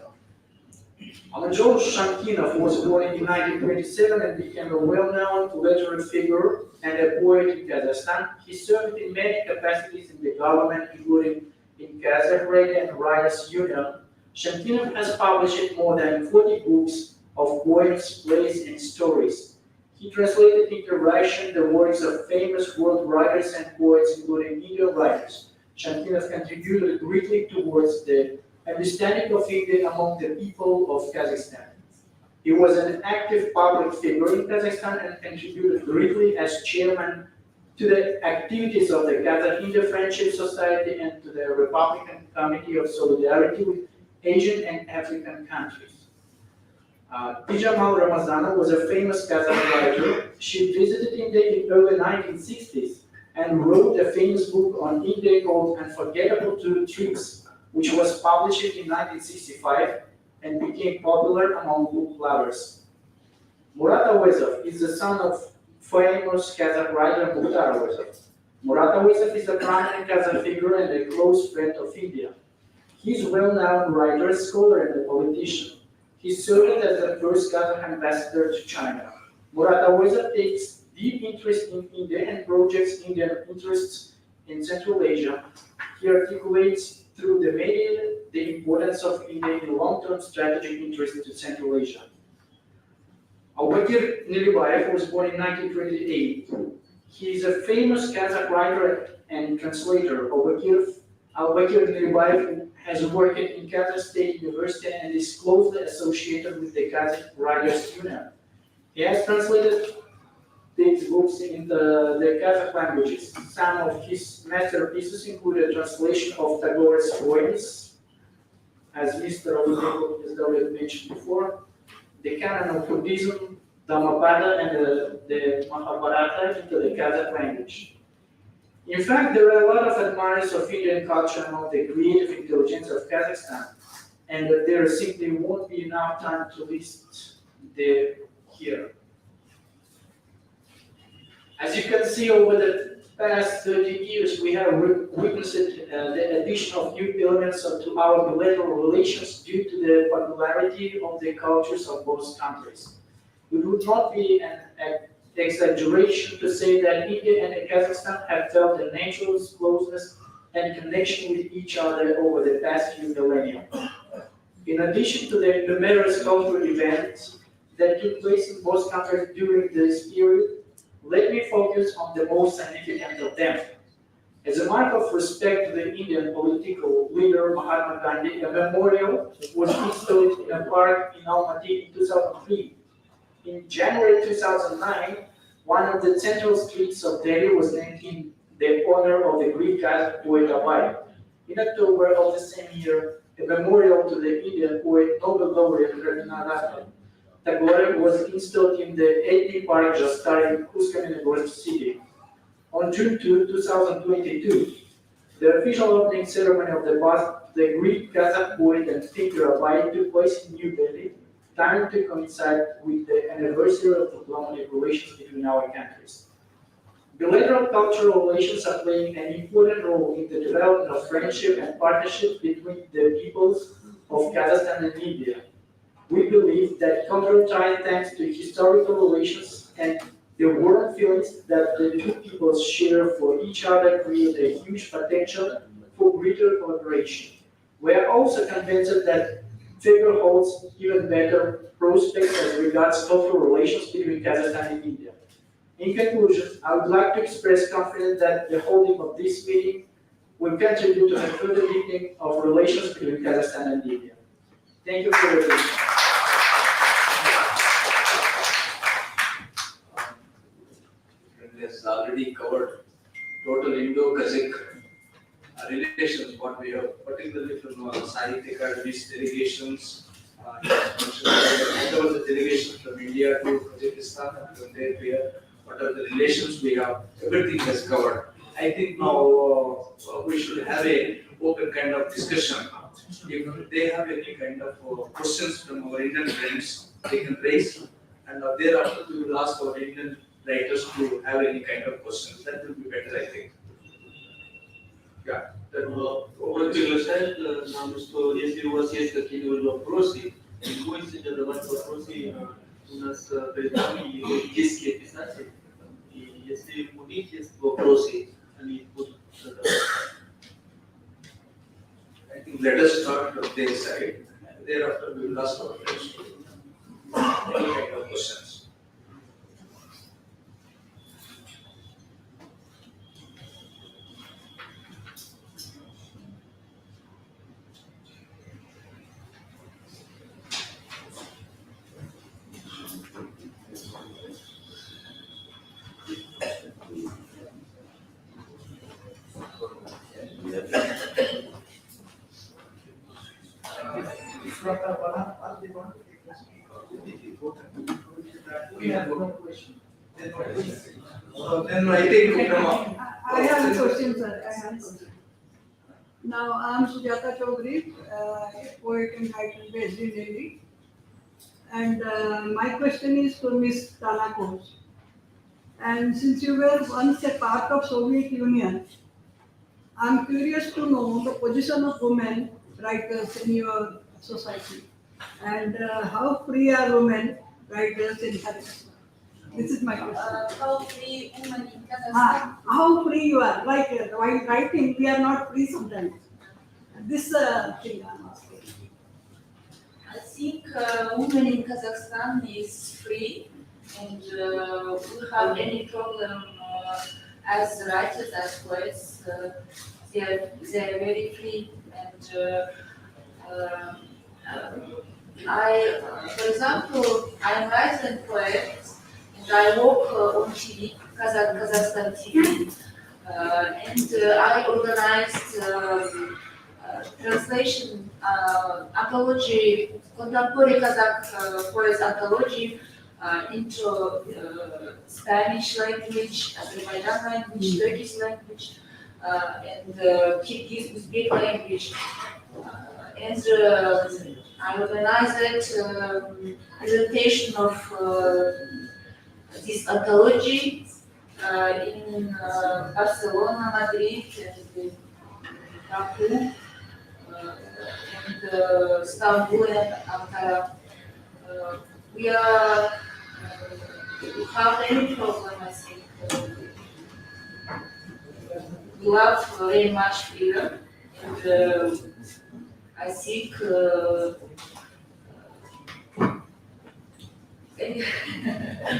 Amanjol Shankinov was born in 1927 and became a well-known literary figure and a poet in Kazakhstan. He served in many capacities in the government, including in Kazakh Radio and Writers Union. Shankinov has published more than 40 books of poems, plays, and stories. He translated into Russian the works of famous world writers and poets, including Indian writers. Shantinas contributed greatly towards the understanding of India among the people of Kazakhstan. He was an active public figure in Kazakhstan and contributed greatly as chairman to the activities of the Kazakh-India Friendship Society and to the Republican Committee of Solidarity with Asian and African countries. Pijamal Ramazanov was a famous Kazakh writer. She visited India in early 1960s and wrote a famous book on India called Unforgettable Trips, which was published in 1965 and became popular among book lovers. Murat Awezov is the son of famous Kazakh writer Mukhtar Awezov. Murat Awezov is a prominent Kazakh figure and a close friend of India. He is a well-known writer, scholar, and a politician. He served as the first Kazakh ambassador to China. Murat Awezov takes deep interest in India and projects Indian interests in Central Asia. He articulates through the media the importance of India in long-term strategic interest to Central Asia. Albakir Nilibayev was born in 1928. He is a famous Kazakh writer and translator. Albakir Nilibayev has worked in Kazakh State University and is closely associated with the Kazakh Writers Union. He has translated these books in the Kazakh languages. Some of his masterpieces include a translation of Tagore's poems, as Mr. Oludeko has already mentioned before, the canon of Buddhism, Dhammapada, and the Mahabharata into the Kazakh language. In fact, there are a lot of admirers of Indian culture among the creative intelligence of Kazakhstan, and there simply won't be enough time to list them here. As you can see, over the past 30 years, we have witnessed the addition of new elements to our bilateral relations due to the popularity of the cultures of both countries. It would not be an exaggeration to say that India and Kazakhstan have felt a natural closeness and connection with each other over the past few millennia. In addition to the numerous cultural events that took place in both countries during this period, let me focus on the most significant of them. As a mark of respect to the Indian political leader Mahatma Gandhi, a memorial was installed in a park in Almaty in 2003. In January 2009, one of the central streets of Delhi was named in the honor of the Greek Kazakh poet Abai. In October of the same year, a memorial to the Indian poet Nobel laureate Rabindranath Tagore was installed in the AD Park Jastari in Kuzmin city. On June 2, 2022, the official opening ceremony of the Greek Kazakh poet and thinker Abai took place in New Delhi, timed to coincide with the anniversary of diplomatic relations between our countries. Bilateral cultural relations are playing an important role in the development of friendship and partnership between the peoples of Kazakhstan and India. We believe that cultural ties, thanks to historical relations and the warm feelings that the two peoples share for each other, create a huge potential for greater collaboration. We are also convinced that figure holds even better prospects as regards cultural relations between Kazakhstan and India. In conclusion, I would like to express confidence that the holding of this meeting will contribute to the further deepening of relations between Kazakhstan and India. Thank you for your attention. Has already covered total Indo-Kazakh relations, what we have, particularly from Sahitya Academy's delegations, whatever the delegations from India to Kazakhstan and from there to here, what are the relations we have, everything has covered. I think now we should have a open kind of discussion. If they have any kind of questions from our Indian friends, they can raise, and thereafter we will ask our Indian writers to have any kind of questions. That will be better, I think. Yeah. Приглашает нам, что если у вас есть какие-нибудь вопросы, вы можете задавать вопросы у нас перед нами, есть писатели, и если у них есть вопросы, они будут задавать. I think let us start from their side. Thereafter we will ask our friends to any kind of questions. We have no question. Then I take from. I have a question, sir. I have a question. Now, I'm Sujata Chaudhary, a poet and writer based in Delhi. And my question is to Ms. Tana Ghosh. And since you were once a part of Soviet Union, I'm curious to know the position of women writers in your society and how free are women writers in Kazakhstan? This is my question. How free women in Kazakhstan? How free you are? Like while writing, we are not free sometimes. This thing I'm asking. I think women in Kazakhstan is free, and we don't have any problem as writers, as poets. They are very free, and for example, I'm writer and poet, and I work on TV, Kazakhstan TV, and I organized translation anthology, contemporary Kazakh poets anthology into Spanish language, Azerbaijani language, Turkish language, and Kyrgyz Uzbek language. And I organized presentation of this anthology in Barcelona, Madrid, and Baku, and Istanbul and Ankara. We are without any problem, I think. We love very much freedom, and I think we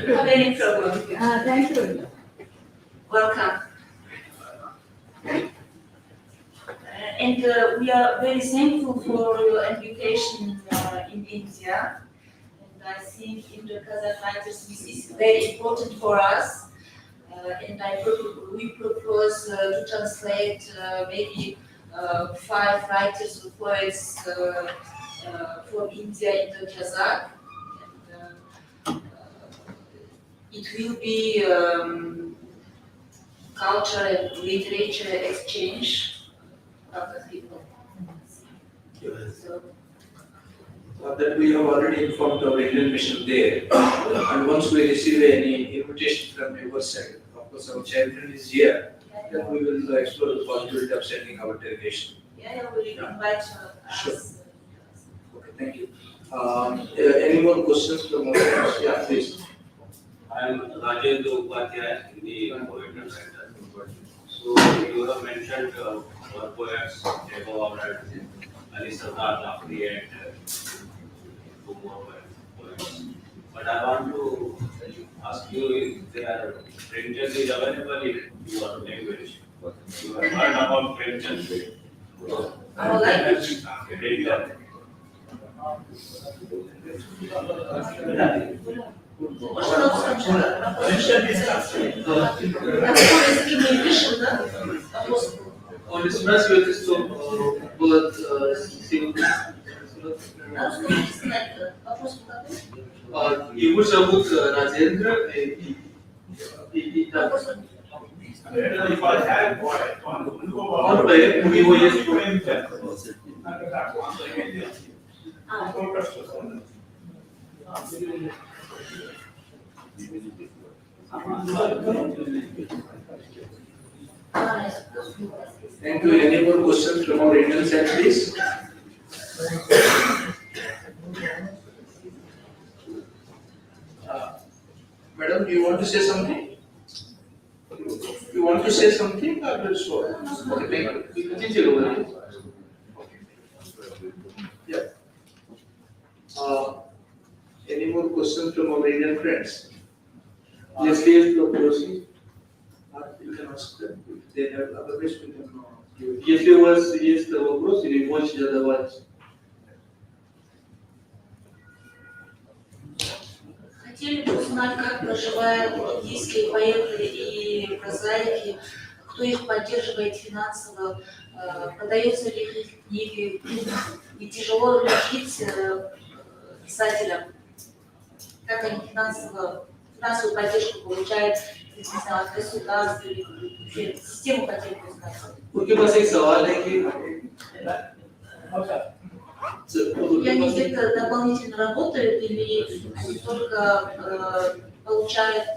have any problem. Thank you. Welcome. And we are very thankful for your education in India. And I think Indo-Kazakh Writers Meet is very important for us. And we propose to translate maybe 5 writers or poets from India into Kazakh. And, it will be culture and literature exchange of the people. So, That we have already informed our Indian mission there. And once we receive any invitation from your side, of course our chairman is here, then we will explore the possibility of sending our delegation. yeah, we will invite Sure. us. Okay, thank you. Any more questions from our audience? Yeah, please. I am Rajendra Upadhyay, the poet and writer. So you have mentioned our poets, Tagore and Ali Sardar Jafri and two more poets. But I want to ask you if their printed is available in your language. You have heard about printed. Our language. Printed. Он свидетельство было его зовут Раджендра, и он поэт, у него есть Thank you. Any more questions from our Indian side, please? Madam, do you want to say something? You want to say something or just what? Okay, thank you. We continue over here. Okay. Yeah. Any more questions from our Indian friends? Yes, please, proceed. You can ask them if they have other questions. Если у вас есть вопрос или можете задавать. Хотели бы узнать, как проживают индийские поэты и прозаики, кто их поддерживает финансово, продаются ли их книги, и тяжело ли жить писателям, как они финансовую поддержку получают, не знаю, от государства или систему хотели бы знать. उनके पास एक सवाल है कि И они где-то дополнительно работают или они только получают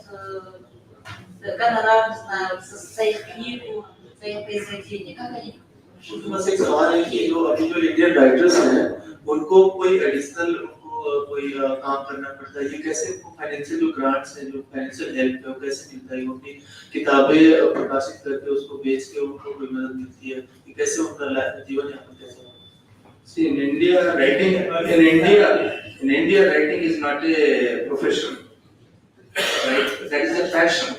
гонорар, не знаю, за их книгу, за их произведение? Как они? उनके पास एक सवाल है कि जो अभी जो इंडियन राइटर्स हैं उनको कोई एडिशनल कोई काम करना पड़ता है, ये कैसे उनको फाइनेंशियल जो ग्रांट्स है, जो फाइनेंशियल हेल्प है, वो कैसे मिलता है, उनकी किताबें प्रकाशित करके उसको बेच के उनको कोई मदद मिलती है, ये कैसे उनका जीवन यापन कैसे होता है? See, in India, writing is not a profession, right? That is a passion.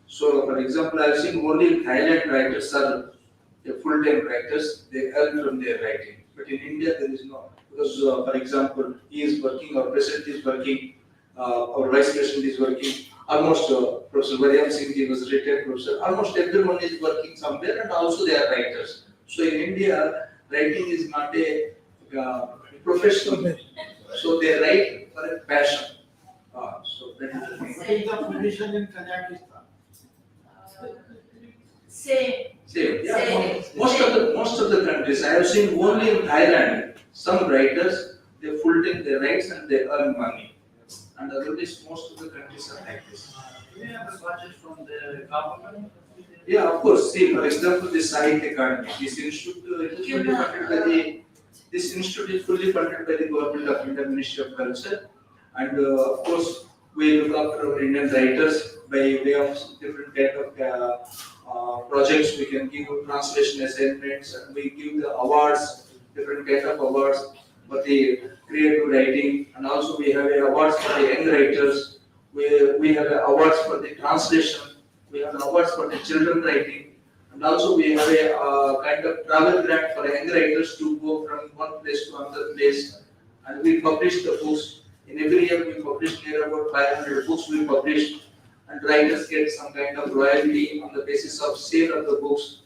So, for example, I have seen only in Thailand writers are full-time writers. They earn from their writing. But in India, there is no. Because, for example, he is working, our president is working, our vice president is working. Almost Professor Varyam Singh ji was a retired professor. Almost everyone is working somewhere, and also they are writers. So in India, writing is not a professional. So they write for a passion. So that is the thing. What is the condition in Kazakhstan? Same. Yeah. Most of the countries, I have seen only in Thailand, some writers, they full-time they write and they earn money. And otherwise, most of the countries are like this. Do you have a budget from the government? Yeah, of course. See, for example, the Sahitya Academy. This institute is fully funded by the government of India Ministry of Culture, and of course, we look after our Indian writers by way of different kind of projects. We can give translation assignments, and we give the awards, different kind of awards for the creative writing, and also we have awards for the young writers. We have awards for the translation. We have awards for the children writing, and also we have a kind of travel grant for young writers to go from one place to another place. And we publish the books. In every year we publish near about 500 books we publish, and writers get some kind of royalty on the basis of sale of the books.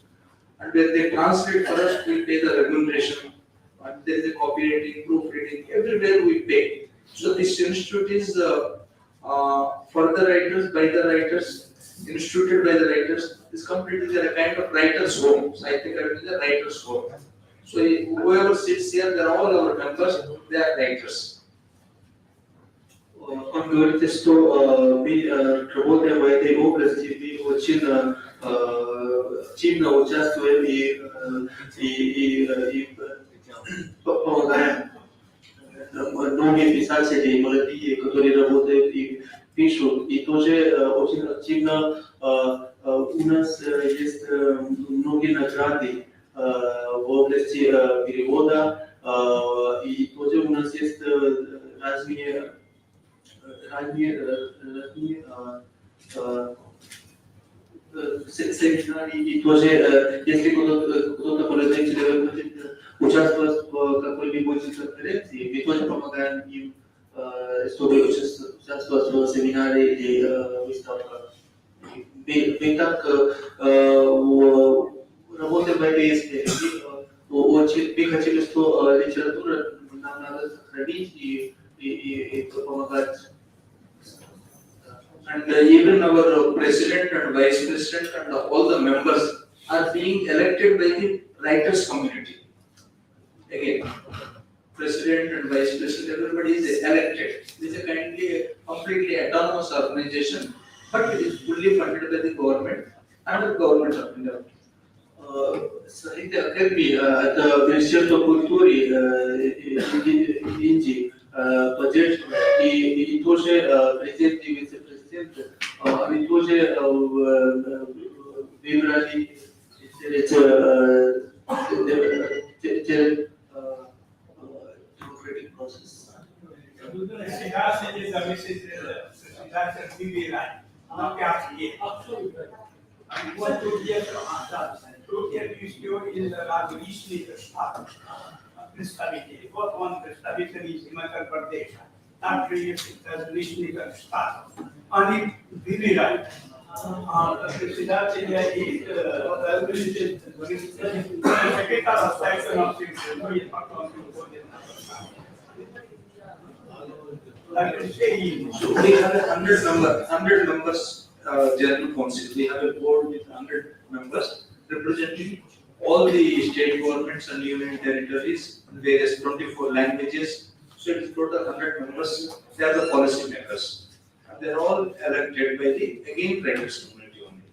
And when they translate for us, we pay the remuneration. And there is a copywriting, proofreading, everywhere we pay. So this institute is for the writers, by the writers, instituted by the writers. This completely is a kind of writer's home. Sahitya Academy is a writer's home. So whoever sits here, they are all our members, they are writers. Он говорит, что работая в этой области, мы очень активно участвуем и помогаем многие писатели, молодые, которые работают и пишут. И тоже очень активно у нас есть многие награды в области перевода, и тоже у нас есть разные семинары, и тоже, если кто-то молодой человек хочет участвовать в какой-нибудь конференции, мы тоже помогаем им, чтобы участвовать в семинаре или выставках. Мы так работаем в этой сфере. Мы хотели, что литература нам надо сохранить и помогать. And even our president and vice president and all the members are being elected by the writers community. Again, president and vice president, everybody is elected. This is a completely autonomous organization, but it is fully funded by the government and the government of India. Sahitya Academy, это Министерство культуры Индии, поддержка, и тоже президент и вице-президент, они тоже выбрали через democratic process. Вот Турция из различных штатов представителей. Вот он представитель из Химачал-Прадеша. Также есть из различных штатов. Они выбирают. Precisați aici, secretarul section of things, nu e factor So we have a 100 members general council. We have a board with 100 members representing all the state governments and union territories, various 24 languages. So it's total 100 members. They are the policy makers. And they are all elected by the again writers community only.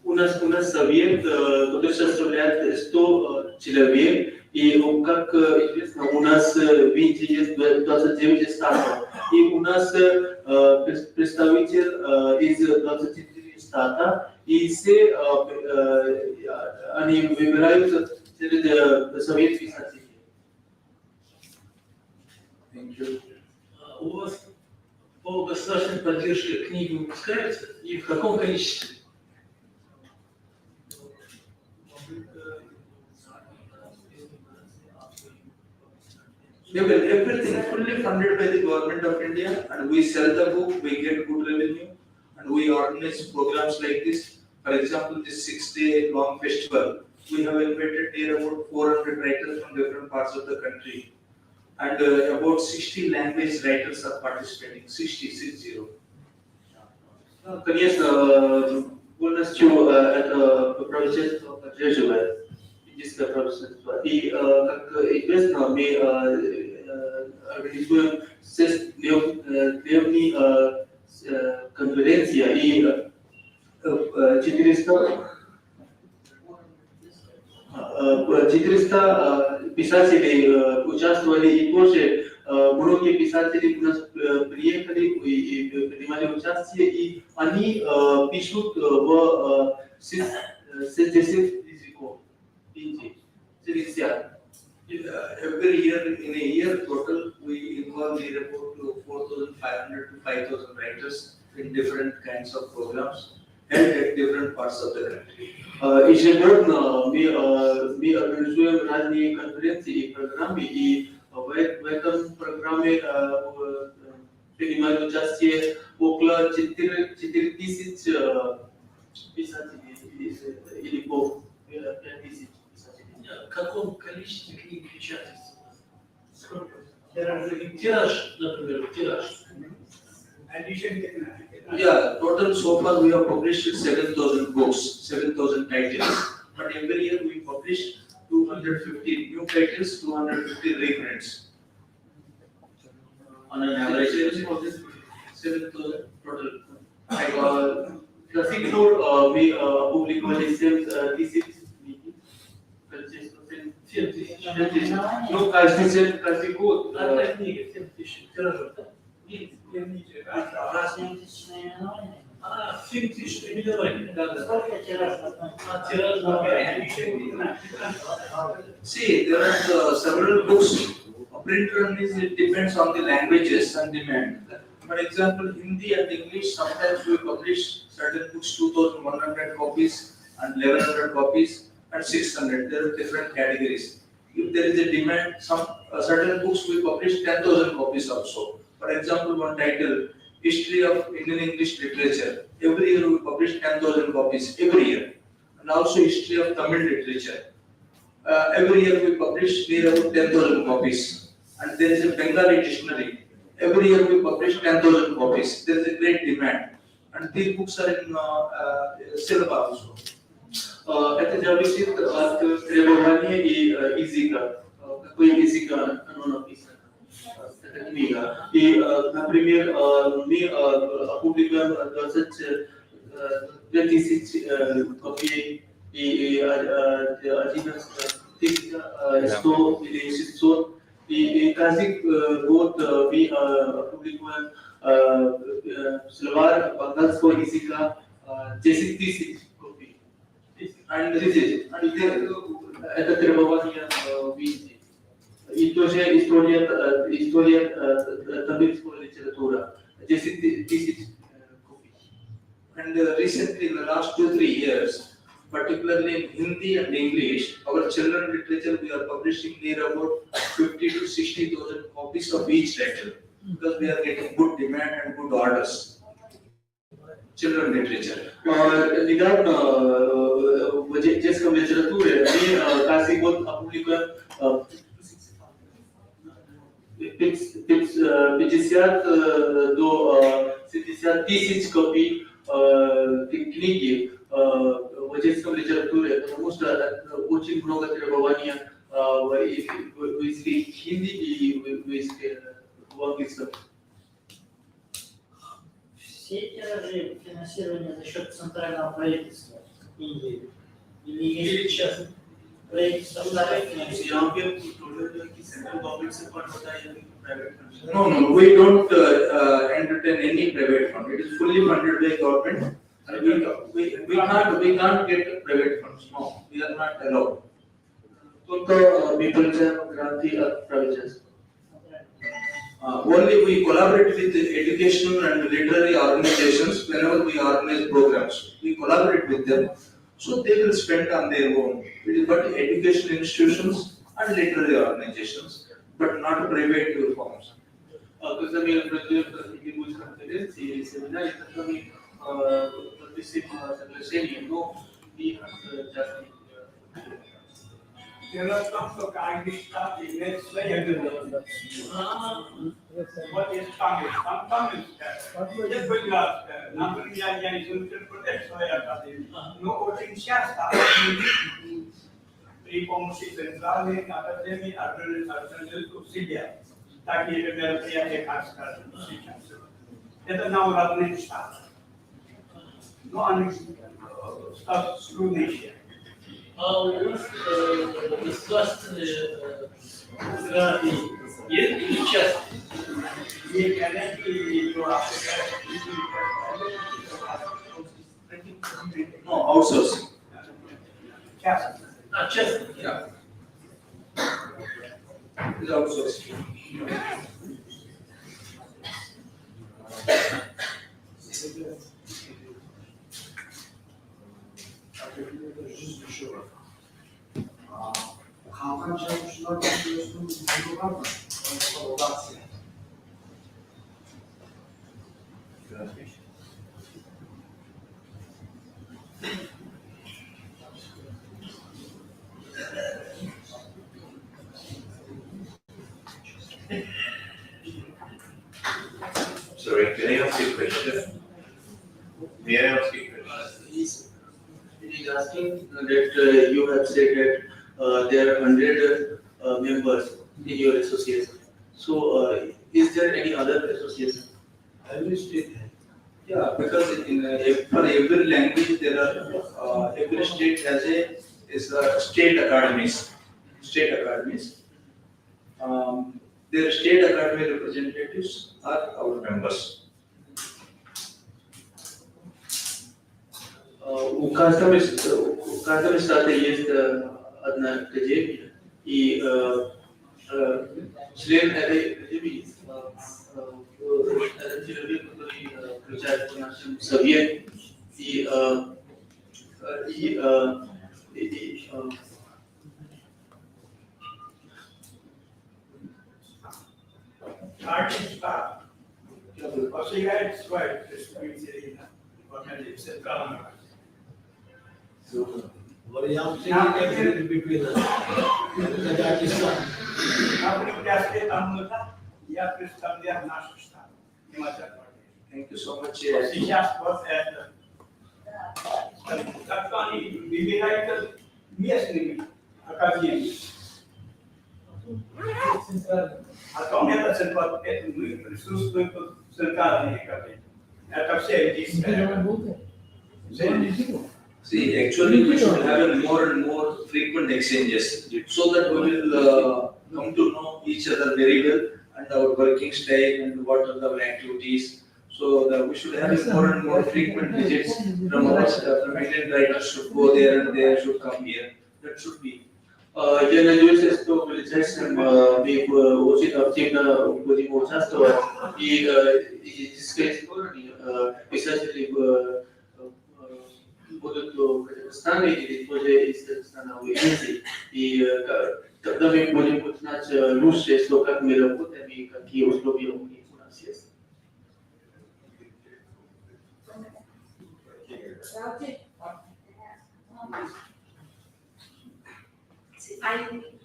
У нас совет, который составляет 100 человек, и как известно, у нас в Индии есть 29 штатов, и у нас представитель из 24 штата, и все они выбирают через совет писателей. Thank you. У вас по государственной поддержке книги выпускаются и в каком количестве? Everything fully funded by the government of India, and we sell the book, we get good revenue, and we organize programs like this. For example, this 6-day long festival, we have invited near about 400 writers from different parts of the country, and about 60 language writers are participating. 60. Конечно, полностью это правительство поддерживает индийское правительство. И, как известно, мы организуем шестидневные конференции, и 400 писателей участвовали, и тоже многие писатели у нас приехали и принимали участие, и они пишут в 60 языков Индии. 60. Every year, in a year total, we involve near about 4,500 to 5,000 writers in different kinds of programs held at different parts of the country. Ежегодно мы организуем разные конференции и программы, и в этом программе принимают участие около 4000 писателей или по 5000 писателей. В каком количестве книг печатается? Сколько? Тираж, например, тираж. Yeah, total so far we have published 7,000 books, 7,000 titles. But every year we publish 250 new titles, 250 reprints. On an average, 7,000 total. Каждый год мы публиковали 7000 книг. Ну, каждый год. Одна книга, 7000 тиражов, да? 7000 наименований. See, there are several books. Print run it depends on the languages and demand. For example, Hindi and English, sometimes we publish certain books 2,100 copies and 1,100 copies and 600. There are different categories. If there is a demand, some certain books we publish 10,000 copies also. For example, one title, History of Indian English Literature. Every year we publish 10,000 copies, every year. And also History of Tamil Literature. Every year we publish near about 10,000 copies. And there is a Bengali dictionary. Every year we publish 10,000 copies. There is a great demand. And these books are in Silva also. Это зависит от требования и языка. Какой язык оно написано, эта книга. И, например, мы опубликуем 2000 копий и 11100 или 600. И каждый год мы опубликуем словарь бангальского языка 10 000 копий. Это требование в Индии. И тоже история тамильского литература. 10 000 копий. And recently, in the last 2-3 years, particularly in Hindi and English, our children literature we are publishing near about 50 to 60,000 copies of each title because we are getting good demand and good orders. children literature. Недавно в детском литературе мы каждый год опубликуем 50 до 70 тысяч копий книги в детском литературе, потому что очень много требований в языке хинди и в языке английском. Все тиражи финансирования за счет центрального правительства Индии или есть частное правительство? यहाँ पे total की central government से fund होता है या private fund? No, we don't entertain any private fund. It is fully funded by government. And we can't get private funds. No, we are not allowed. तो विपरीत क्रांति private Only we collaborate with the educational and literary organizations whenever we organize programs. We collaborate with them, so they will spend on their own. It is but educational institutions and literary organizations, but not private firms. Когда мы проводим конференции или семинары, тогда мы подписываем соглашение, но и частные. There are some so kind of stuff in next layer. What is coming? Some coming. Just because number ya is interpreted so ya no voting shasta. При помощи центральной академии альтернативных усилий, такие мероприятия, как скажем, сейчас. Это нам родные штаты. Но они статус труднейшие. А у нас государственные гранты есть или частные? Есть коллеги, No, outsourcing. частные. А, частные? Yeah. It is outsourcing. Kalkan çalışmalar biliyorsunuz bir var mı? Kolaborasyon. Sorry, can I ask you a question? May I ask you a question? He is asking that you have said that there are 100 members in your association. So, is there any other association? Every state has. Yeah, because for every language there are every state has a state academies. State academies. Their state academy representatives are our members. У каждого штата есть одна академия, и член этой академии человек, который включается в наш совет, и Artista, você é vai distribuir what can you say? What is happening between us? Kazakhstan. Например, я там я представляю наш штат. Thank you so much. Сейчас вот это. Так что они выбирают местными академиями. А то это центральный, мы присутствуем в центральной академии. Это все единственное. See, actually, we should have more and more frequent exchanges so that we will come to know each other very well and our working style and what are our activities. So that we should have more and more frequent visits from us. From Indian writers should go there and they should come here. That should be. Я надеюсь, что полицейским мы очень активно будем участвовать, и языковые стороны писатели будут в Казахстане или тоже из Казахстана в Индии, и тогда мы будем узнать лучше, что как мы работаем и какие условия у нас есть.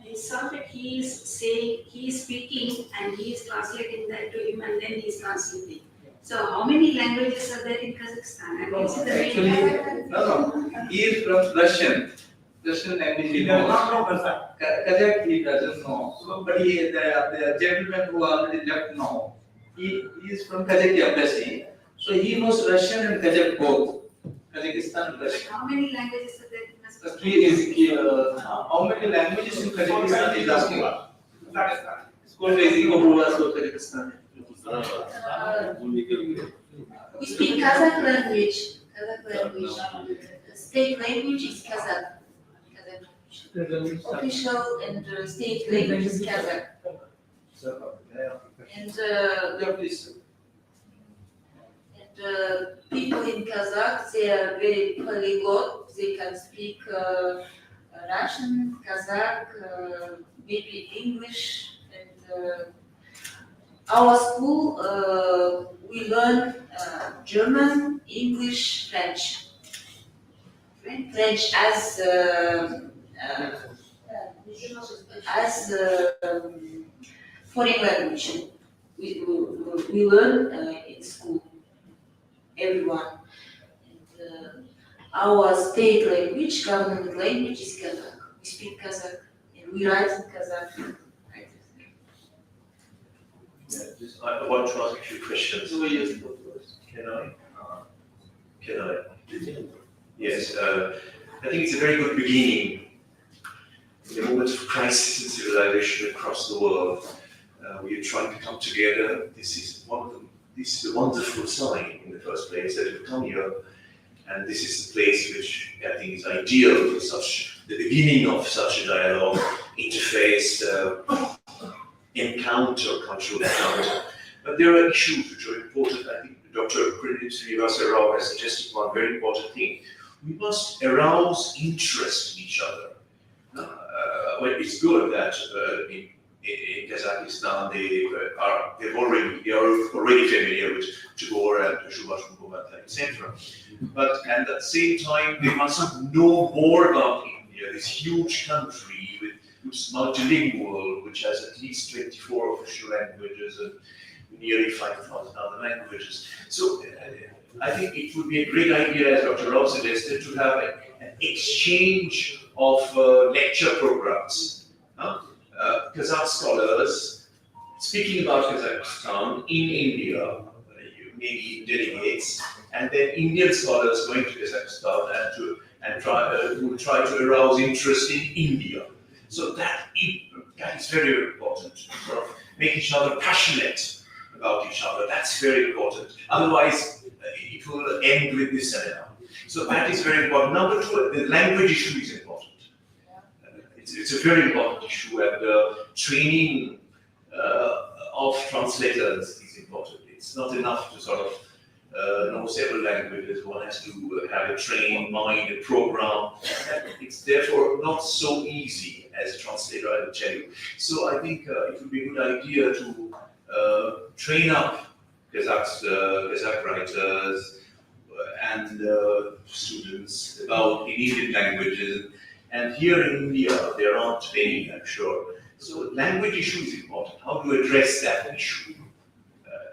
I saw that he is saying, he is speaking and he is translating that to him and then he is translating. So how many languages are there in Kazakhstan? I can see the Actually, no, he is from Russian. Russian language he knows. Kazakh he doesn't know. But the gentleman who already left now, he is from Kazakh embassy. So he knows Russian and Kazakh both. Kazakhstan and Russian. How many languages are there in Kazakhstan? How many languages in Kazakhstan is asking? Kazakhstan. School basic हुआ so Kazakhstan. We speak Kazakh language. State language is Kazakh. Official and state language is Kazakh. And people in Kazakh, they are very polyglot. They can speak Russian, Kazakh, maybe English. And our school, we learn German, English, French. French as foreign language. We learn in school, everyone. And, our state language, government language is Kazakh. We speak Kazakh and we write in Kazakh. I want to ask a few questions. Can I? Can I? Yes, I think it's a very good beginning. In a moment of crisis and civilization across the world, we are trying to come together. This is a wonderful sign in the first place that we've come here, and this is the place which I think is ideal for the beginning of such a dialogue, interface, cultural encounter. But there are issues which are important. I think Dr. Srinivasa Rao has suggested one very important thing. We must arouse interest in each other. Well, it's good that in Kazakhstan they are already familiar with Tagore and Subhash Mukhopadhyay, etc. But at the same time, they must know more about India, this huge country which is multilingual, which has at least 24 official languages and nearly 5,000 other languages. So I think it would be a great idea, as Dr. Rao suggested, to have an exchange of lecture programs. Kazakh scholars speaking about Kazakhstan in India, maybe delegates, and then Indian scholars going to Kazakhstan and try to arouse interest in India. So that is very important. Sort of make each other passionate about each other. That's very important. Otherwise, it will end with this seminar. So that is very important. Number two, the language issue is important. It's a very important issue, and training of translators is important. It's not enough to sort of know several languages. One has to have a trained mind, a program. It's therefore not so easy as a translator, I will tell you. So I think it would be a good idea to train up Kazakh writers and students about in Indian languages. And here in India, there aren't many, I'm sure. So language issue is important. How to address that issue?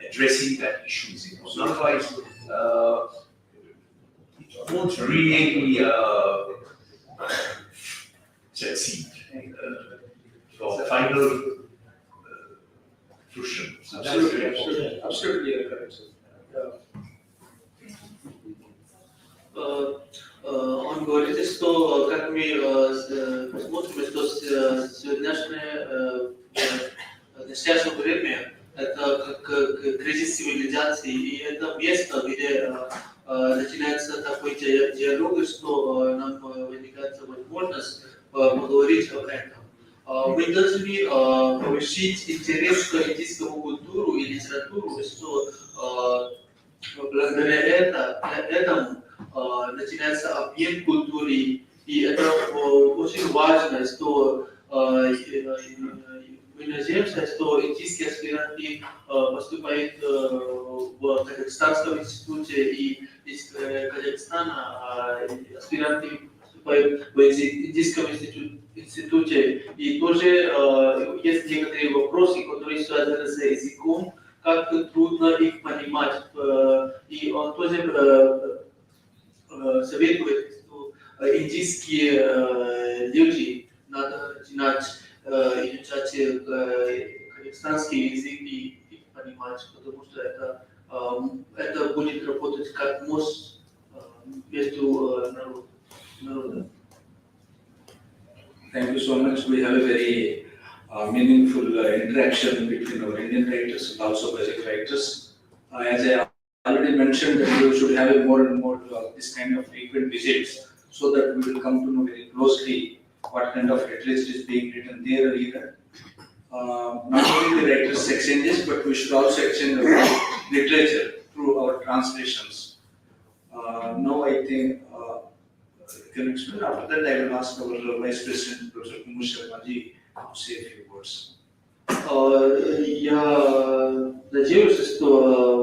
Addressing that issue is important. Otherwise, it won't really succeed. For the final fruition. Absolutely correct. Он говорит, что, как мы смотрим, что сегодняшнее настоящее время это как кризис цивилизации, и это место, где начинается такой диалог, что нам возникает возможность поговорить об этом. Мы должны повысить интерес к индийскому культуру и литературу, что благодаря этому начинается обмен культуры, и это очень важно, что мы надеемся, что индийские аспиранты поступают в Казахстанском институте, и из Казахстана, аспиранты вступают в индийском институте, и тоже есть некоторые вопросы, которые связаны с языком, как трудно их понимать, и он тоже советует, что индийские люди надо начинать изучать казахстанский язык и их понимать, потому что это будет работать как мост между народами. Thank you so much. We have a very meaningful interaction between our Indian writers and also Kazakh writers. As I already mentioned, that we should have more and more this kind of frequent visits, so that we will come to know very closely what kind of literature is being written there or here. Not only the writers exchanges, but we should also exchange our literature through our translations. Now I think can you explain? After that, I will ask our Vice President, Dr. Kumar Sharma ji, to say a few words. Я надеюсь, что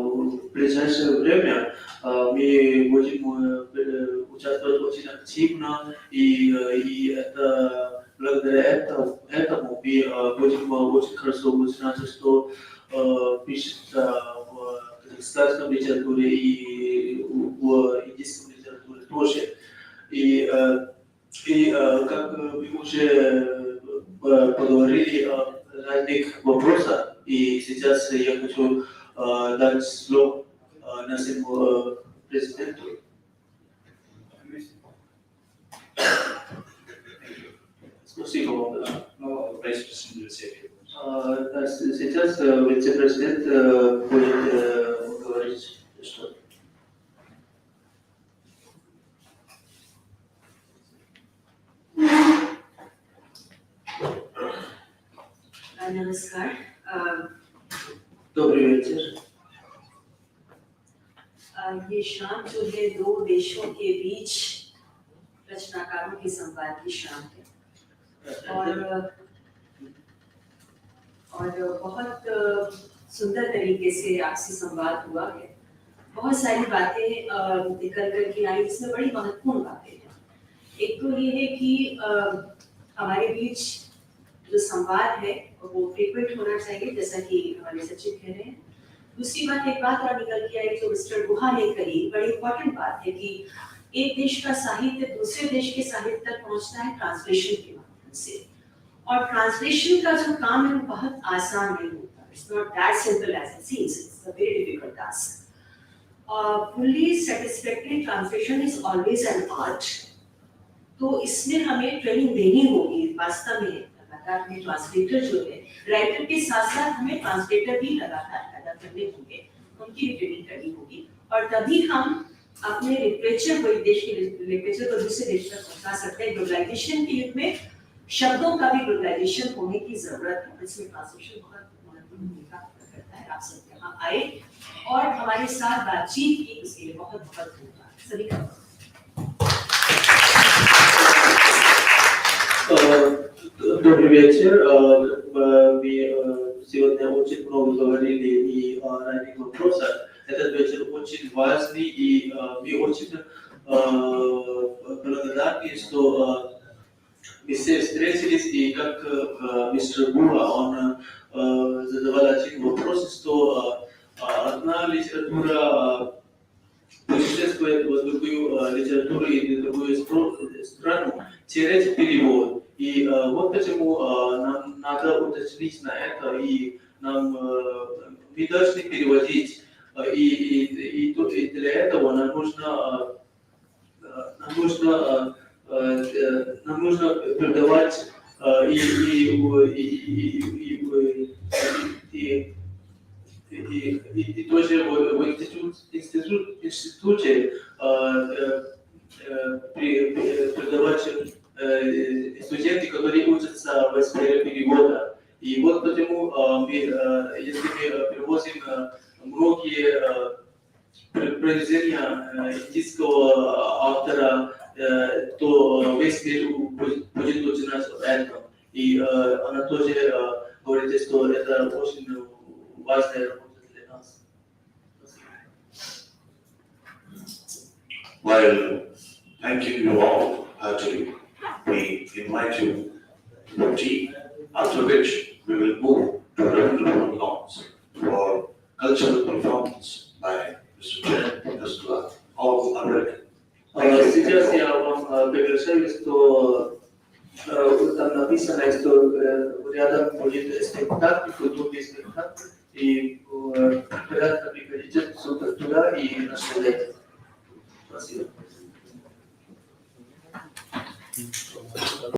в ближайшее время мы будем участвовать очень активно, и это благодаря этому мы будем очень хорошо знать, что пишется в казахстанском литературе и в индийском литературе тоже. И как мы уже поговорили о разных вопросах, и сейчас я хочу дать слово нашему президенту. Спасибо вам. Сейчас вице-президент будет говорить что-то. नमस्कार Добрый вечер. ये शाम जो है दो देशों के बीच रचनाकारों के संवाद की शाम है और बहुत सुंदर तरीके से आपसे संवाद हुआ है। बहुत सारी बातें निकल कर के आई, इसमें बड़ी महत्वपूर्ण बातें हैं। एक तो ये है कि हमारे बीच जो संवाद है वो फ्रीक्वेंट होना चाहिए, जैसा कि हमारे सचिव कह रहे हैं। दूसरी बात, एक बात और निकल के आई जो मिस्टर गुहा ने कही, बड़ी इंपॉर्टेंट बात है कि एक देश का साहित्य दूसरे देश के साहित्य तक पहुंचता है ट्रांसलेशन के माध्यम से, और ट्रांसलेशन का जो काम है वो बहुत आसान नहीं होता। It's not that simple as it seems, it's a very difficult task. Fully satisfactory translation is always an art. तो इसमें हमें ट्रेनिंग देनी होगी वास्तव में। लगातार हमें ट्रांसलेटर जो है, राइटर के साथ साथ हमें ट्रांसलेटर भी लगातार पैदा करने होंगे, उनकी भी ट्रेनिंग करनी होगी, और तभी हम अपने लिटरेचर को, एक देश के लिटरेचर को दूसरे देश तक पहुंचा सकते हैं। ग्लोबलाइजेशन के युग में शब्दों का भी ग्लोबलाइजेशन होने की जरूरत है, इसमें ट्रांसलेशन बहुत महत्वपूर्ण भूमिका करता है। आप सब यहाँ आए और हमारे साथ बातचीत की, उसके लिए बहुत बहुत धन्यवाद सभी का। Добрый вечер. Мы сегодня очень много говорили и о разных вопросах. Этот вечер очень важный, и мы очень благодарны, что мы все встретились, и как мистер Була, он задавал один вопрос, что одна литература путешествует в другую литературу и в другую страну через перевод. И вот почему нам надо уточнить на это, и мы должны переводить, и для этого нам нужно преподавать и тоже в институте преподавать студенты, которые учатся в сфере перевода. И вот почему мы, если мы привозим многие произведения индийского автора, то весь мир будет узнать об этом. И она тоже говорит, что это очень важная работа для нас. while thanking you all heartily, we invite you for tea, after which we will move to Rabindranath Lawns for cultural performance by Mr. Jen Kasdula. All are welcome. Сейчас я вам приглашаю, что там написано, что рядом будет спектакль, культурный спектакль, и приятно приходите туда и наслаждайтесь. Спасибо.